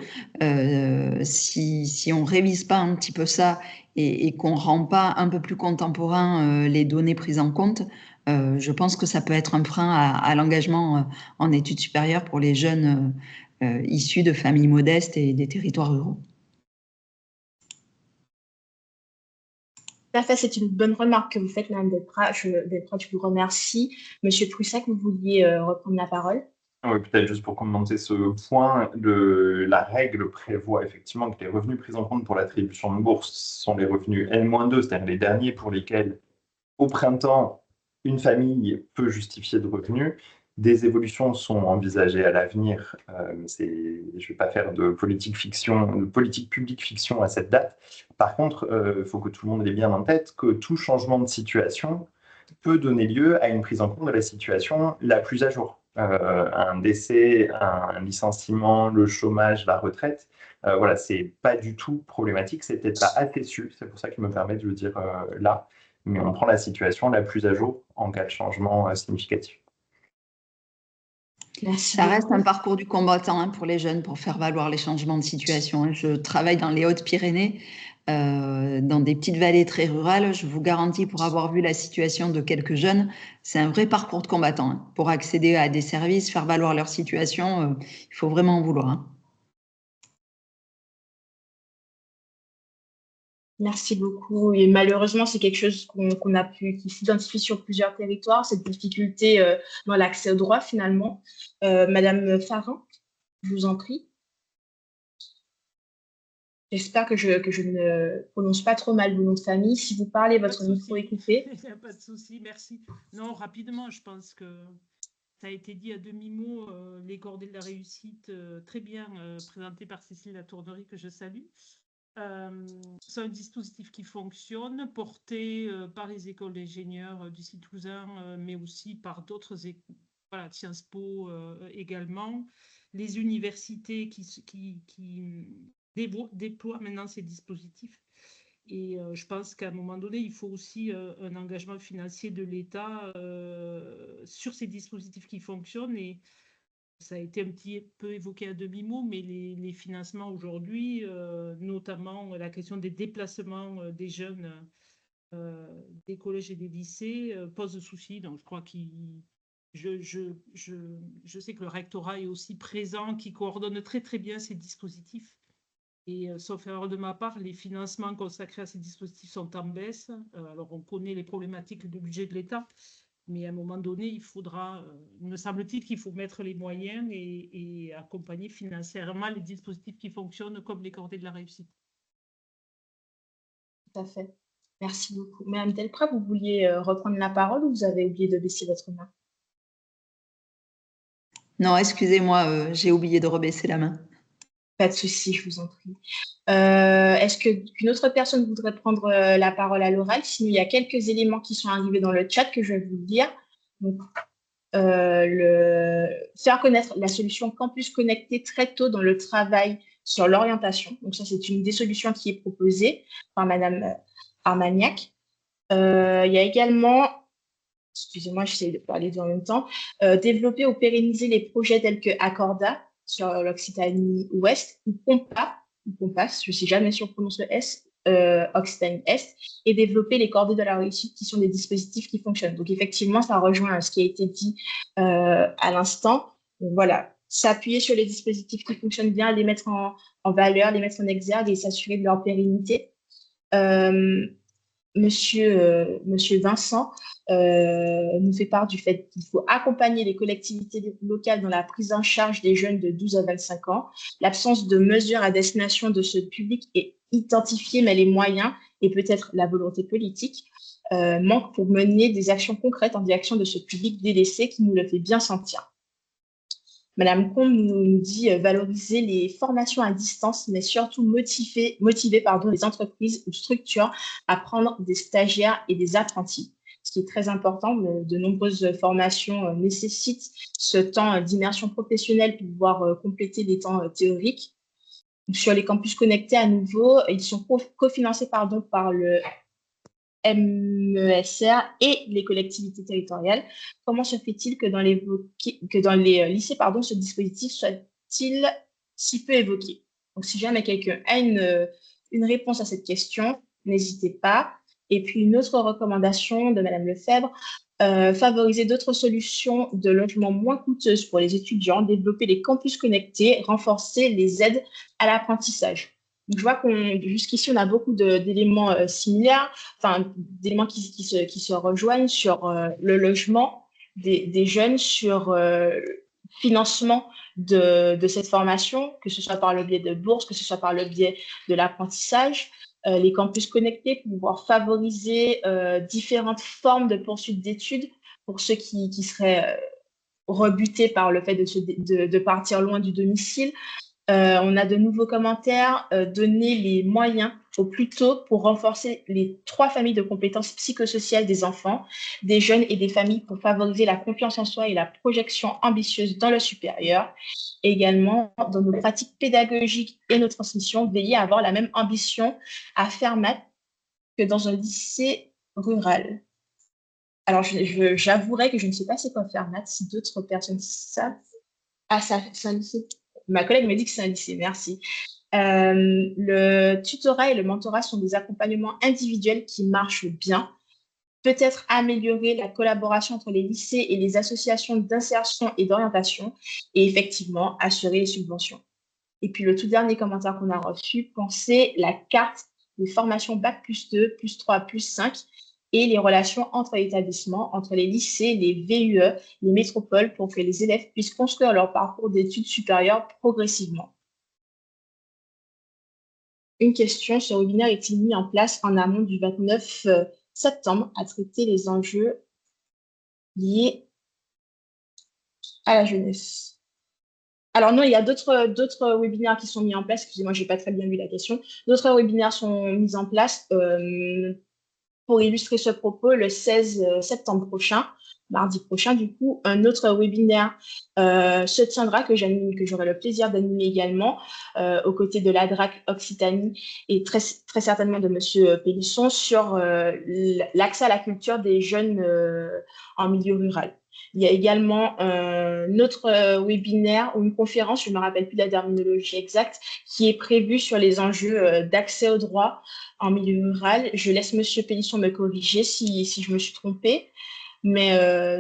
si on ne révise pas un petit peu ça et qu'on ne rend pas un peu plus contemporain les données prises en compte, je pense que ça peut être un frein à l'engagement en études supérieures pour les jeunes issus de familles modestes et des territoires ruraux. Tout à fait, c'est une bonne remarque que vous faites, Mme Delprat. Je vous remercie. Monsieur Poussac, vous vouliez reprendre la parole? Oui, peut-être juste pour commenter ce point, la règle prévoit effectivement que les revenus pris en compte pour l'attribution de bourse sont les revenus N-2, c'est-à-dire les derniers pour lesquels, au printemps, une famille peut justifier de revenus. Des évolutions sont envisagées à l'avenir. Je ne vais pas faire de politique publique fiction à cette date. Par contre, il faut que tout le monde ait bien en tête que tout changement de situation peut donner lieu à une prise en compte de la situation la plus à jour. Un décès, un licenciement, le chômage, la retraite, voilà, c'est pas du tout problématique, c'est peut-être pas assez su, c'est pour ça que je me permets de le dire là, mais on prend la situation la plus à jour en cas de changement significatif. Merci. Ça reste un parcours du combattant pour les jeunes pour faire valoir les changements de situation. Je travaille dans les Hautes-Pyrénées dans des petites vallées très rurales. Je vous garantis, pour avoir vu la situation de quelques jeunes, c'est un vrai parcours de combattant, hein. Pour accéder à des services, faire valoir leur situation, il faut vraiment en vouloir, hein. Merci beaucoup. Et malheureusement, c'est quelque chose qui s'identifie sur plusieurs territoires, cette difficulté dans l'accès au droit, finalement. Madame Farin, je vous en prie. J'espère que je ne prononce pas trop mal vos noms de famille. Si vous parlez, votre micro est coupé. Il n'y a pas de souci, merci. Non, rapidement, je pense que ça a été dit à demi-mot, les cordées de la réussite, très bien présenté par Cécile Latournerie, que je salue. C'est un dispositif qui fonctionne, porté par les écoles d'ingénieurs du site toulousain, mais aussi par d'autres écoles, voilà, Sciences Po également, les universités qui déploient maintenant ces dispositifs. Et je pense qu'à un moment donné, il faut aussi un engagement financier de l'État sur ces dispositifs qui fonctionnent. Et ça a été un petit peu évoqué à demi-mot, mais les financements aujourd'hui, notamment la question des déplacements des jeunes des collèges et des lycées, pose souci. Donc, je crois je sais que le rectorat est aussi présent, qui coordonne très très bien ces dispositifs. Et sauf erreur de ma part, les financements consacrés à ces dispositifs sont en baisse. Alors, on connaît les problématiques du budget de l'État, mais à un moment donné, il faudra, me semble-t-il, qu'il faut mettre les moyens et accompagner financièrement les dispositifs qui fonctionnent comme les cordées de la réussite. Tout à fait. Merci beaucoup. Madame Delprat, vous vouliez reprendre la parole ou vous avez oublié de baisser votre main? Non, excusez-moi, j'ai oublié de rebaisser la main. Pas de souci, je vous en prie. Est-ce qu'une autre personne voudrait prendre la parole à l'oral? Sinon, il y a quelques éléments qui sont arrivés dans le chat que je vais vous lire. Donc, faire connaître la solution Campus Connecté très tôt dans le travail sur l'orientation. Donc, ça, c'est une des solutions qui est proposée par Madame Armagnac. Il y a également, excusez-moi, j'essaie de parler en même temps, développer ou pérenniser les projets tels que Accorda sur l'Occitanie Ouest, ou Compas, je ne sais jamais si on prononce le S, Occitanie Est, et développer les cordées de la réussite qui sont des dispositifs qui fonctionnent. Donc effectivement, ça rejoint ce qui a été dit à l'instant. Donc voilà, s'appuyer sur les dispositifs qui fonctionnent bien, les mettre en valeur, les mettre en exergue et s'assurer de leur pérennité. Monsieur Vincent nous fait part du fait qu'il faut accompagner les collectivités locales dans la prise en charge des jeunes de 12 à 25 ans. L'absence de mesures à destination de ce public est identifiée, mais les moyens et peut-être la volonté politique manquent pour mener des actions concrètes en direction de ce public délaissé qui nous le fait bien sentir. Madame Combe nous dit valoriser les formations à distance, mais surtout motiver les entreprises ou structures à prendre des stagiaires et des apprentis. Ce qui est très important, de nombreuses formations nécessitent ce temps d'immersion professionnelle pour pouvoir compléter les temps théoriques. Sur les campus connectés, à nouveau, ils sont cofinancés par le MESR et les collectivités territoriales. Comment se fait-il que dans les lycées, ce dispositif soit-il si peu évoqué? Donc, si jamais quelqu'un a une réponse à cette question, n'hésitez pas. Et puis, une autre recommandation de Madame Lefebvre, favoriser d'autres solutions de logement moins coûteuses pour les étudiants, développer les campus connectés, renforcer les aides à l'apprentissage. Donc, je vois jusqu'ici, on a beaucoup d'éléments similaires, d'éléments qui se rejoignent sur le logement des jeunes, sur le financement de cette formation, que ce soit par le biais de bourses, que ce soit par le biais de l'apprentissage, les campus connectés pour pouvoir favoriser différentes formes de poursuite d'études pour ceux qui seraient rebutés par le fait de partir loin du domicile. On a de nouveaux commentaires, donner les moyens au plus tôt pour renforcer les 3 familles de compétences psychosociales des enfants, des jeunes et des familles pour favoriser la confiance en soi et la projection ambitieuse dans le supérieur. Également, dans nos pratiques pédagogiques et nos transmissions, veiller à avoir la même ambition à faire maths que dans un lycée rural. Alors, j'avouerai que je ne sais pas c'est quoi faire maths, si d'autres personnes savent. Ah, c'est un lycée. Ma collègue me dit que c'est un lycée, merci. Le tutorat et le mentorat sont des accompagnements individuels qui marchent bien. Peut-être améliorer la collaboration entre les lycées et les associations d'insertion et d'orientation et effectivement assurer les subventions. Et puis le tout dernier commentaire qu'on a reçu, penser la carte des formations Bac+2, +3, +5 et les relations entre établissements, entre les lycées, les VUE, les métropoles pour que les élèves puissent construire leur parcours d'études supérieures progressivement. Une question, ce webinaire est-il mis en place en amont du 29 septembre à traiter les enjeux liés à la jeunesse? Alors non, il y a d'autres webinaires qui sont mis en place. Excusez-moi, je n'ai pas très bien vu la question. D'autres webinaires sont mis en place pour illustrer ce propos le 16 septembre prochain, mardi prochain. Du coup, un autre webinaire se tiendra que j'aurai le plaisir d'animer également aux côtés de l'ADRAC Occitanie et très certainement de M. Pélisson sur l'accès à la culture des jeunes en milieu rural. Il y a également un autre webinaire ou une conférence, je ne me rappelle plus la terminologie exacte, qui est prévue sur les enjeux d'accès aux droits en milieu rural. Je laisse M. Pélisson me corriger si je me suis trompée, mais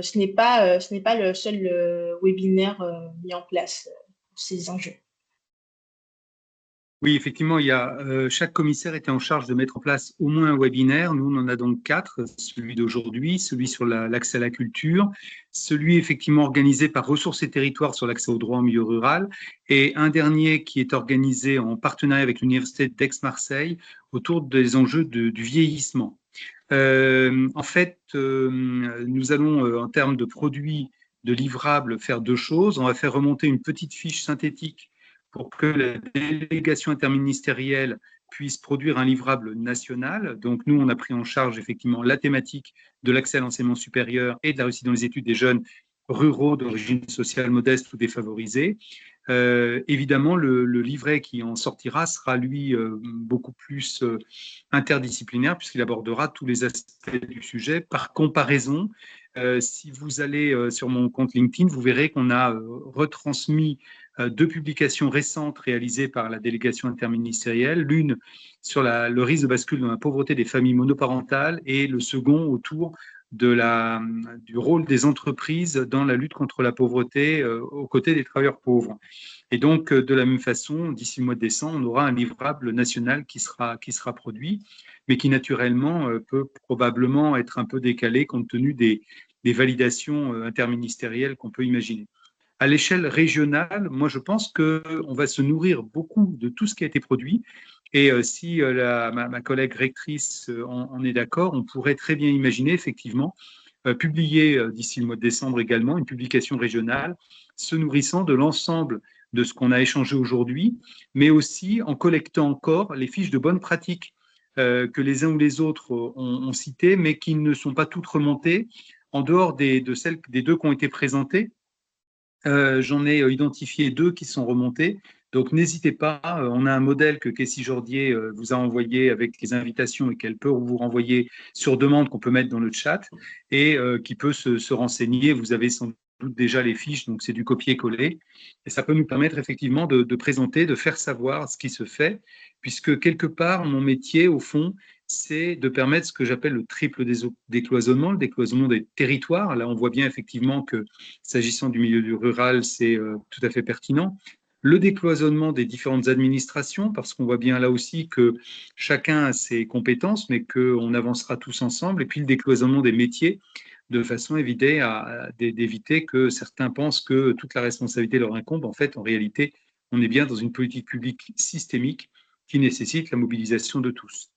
ce n'est pas le seul webinaire mis en place pour ces enjeux. Oui, effectivement, chaque commissaire était en charge de mettre en place au moins un webinaire. Nous, on en a donc 4, celui d'aujourd'hui, celui sur l'accès à la culture, celui effectivement organisé par Ressources et Territoires sur l'accès aux droits en milieu rural, et un dernier qui est organisé en partenariat avec l'Université d'Aix-Marseille autour des enjeux du vieillissement. En fait, nous allons, en termes de produits, de livrables, faire 2 choses. On va faire remonter une petite fiche synthétique pour que la délégation interministérielle puisse produire un livrable national. Donc, nous, on a pris en charge effectivement la thématique de l'accès à l'enseignement supérieur et de la réussite dans les études des jeunes ruraux d'origine sociale modeste ou défavorisée. Évidemment, le livret qui en sortira sera, lui, beaucoup plus interdisciplinaire puisqu'il abordera tous les aspects du sujet. Par comparaison, si vous allez sur mon compte LinkedIn, vous verrez qu'on a retransmis 2 publications récentes réalisées par la délégation interministérielle, l'une sur le risque de bascule dans la pauvreté des familles monoparentales et le second autour du rôle des entreprises dans la lutte contre la pauvreté aux côtés des travailleurs pauvres. Et donc, de la même façon, d'ici le mois de décembre, on aura un livrable national qui sera produit, mais qui naturellement peut probablement être un peu décalé compte tenu des validations interministérielles qu'on peut imaginer. À l'échelle régionale, moi, je pense qu'on va se nourrir beaucoup de tout ce qui a été produit. Et si ma collègue rectrice en est d'accord, on pourrait très bien imaginer effectivement publier d'ici le mois de décembre également une publication régionale se nourrissant de l'ensemble de ce qu'on a échangé aujourd'hui, mais aussi en collectant encore les fiches de bonnes pratiques que les uns ou les autres ont citées, mais qui ne sont pas toutes remontées en dehors des 2 qui ont été présentées. J'en ai identifié 2 qui sont remontées. Donc, n'hésitez pas. On a un modèle que Kessie Jordier vous a envoyé avec les invitations et qu'elle peut vous renvoyer sur demande qu'on peut mettre dans le chat et qui peut se renseigner. Vous avez sans doute déjà les fiches, donc c'est du copier-coller. Et ça peut nous permettre effectivement de présenter, de faire savoir ce qui se fait, puisque quelque part, mon métier, au fond, c'est de permettre ce que j'appelle le triple décloisonnement, le décloisonnement des territoires. Là, on voit bien effectivement que, s'agissant du milieu rural, c'est tout à fait pertinent. Le décloisonnement des différentes administrations, parce qu'on voit bien là aussi que chacun a ses compétences, mais qu'on avancera tous ensemble. Et puis le décloisonnement des métiers, de façon d'éviter que certains pensent que toute la responsabilité leur incombe. En fait, en réalité, on est bien dans une politique publique systémique qui nécessite la mobilisation de tous.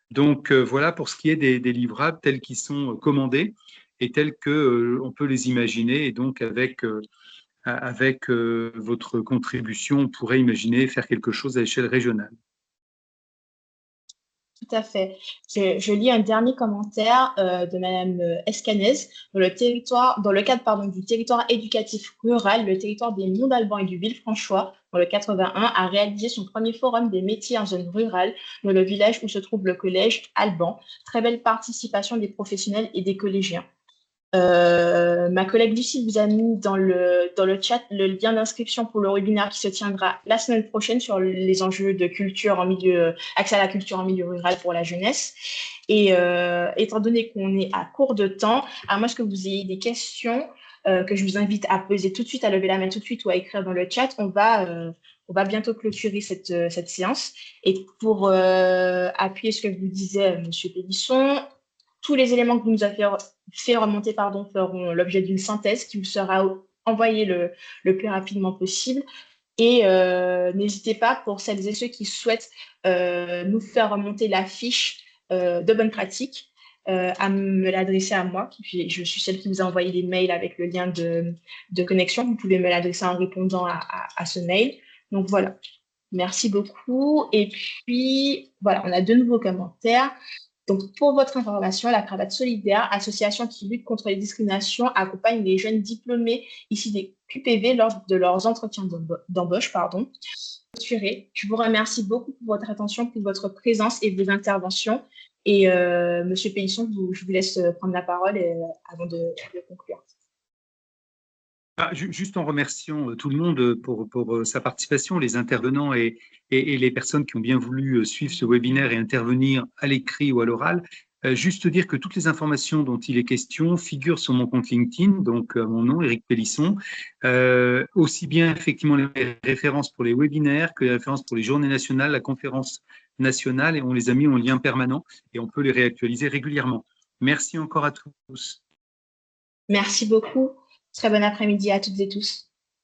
Donc voilà pour ce qui est des livrables tels qu'ils sont commandés et tels qu'on peut les imaginer. Et donc avec votre contribution, on pourrait imaginer faire quelque chose à l'échelle régionale. Tout à fait. Je lis un dernier commentaire de Madame Escanez. Dans le cadre du territoire éducatif rural, le territoire des Monts d'Alban et du Villefranchois, dans le 81, a réalisé son premier forum des métiers en zone rurale dans le village où se trouve le collège Alban. Très belle participation des professionnels et des collégiens. Ma collègue Lucie vous a mis dans le chat le lien d'inscription pour le webinaire qui se tiendra la semaine prochaine sur les enjeux de culture en milieu, accès à la culture en milieu rural pour la jeunesse. Et étant donné qu'on est à court de temps, à moins que vous ayez des questions que je vous invite à poser tout de suite, à lever la main tout de suite ou à écrire dans le chat, on va bientôt clôturer cette séance. Et pour appuyer ce que vous disait Monsieur Pélisson, tous les éléments que vous nous avez fait remonter feront l'objet d'une synthèse qui vous sera envoyée le plus rapidement possible. Et n'hésitez pas, pour celles et ceux qui souhaitent nous faire remonter la fiche de bonne pratique, à me l'adresser à moi. Je suis celle qui vous a envoyé les mails avec le lien de connexion. Vous pouvez me l'adresser en répondant à ce mail. Donc voilà, merci beaucoup. Et puis, voilà, on a de nouveaux commentaires. Donc, pour votre information, la Cravate Solidaire, association qui lutte contre les discriminations, accompagne les jeunes diplômés issus des QPV lors de leurs entretiens d'embauche. Je vous remercie beaucoup pour votre attention, pour votre présence et vos interventions. Et Monsieur Pélisson, je vous laisse prendre la parole avant de conclure. Juste en remerciant tout le monde pour sa participation, les intervenants et les personnes qui ont bien voulu suivre ce webinaire et intervenir à l'écrit ou à l'oral. Juste dire que toutes les informations dont il est question figurent sur mon compte LinkedIn, donc à mon nom, Éric Pélisson. Aussi bien effectivement les références pour les webinaires que les références pour les journées nationales, la conférence nationale, et on les a mis en lien permanent et on peut les réactualiser régulièrement. Merci encore à tous. Merci beaucoup. Très bon après-midi à toutes et tous.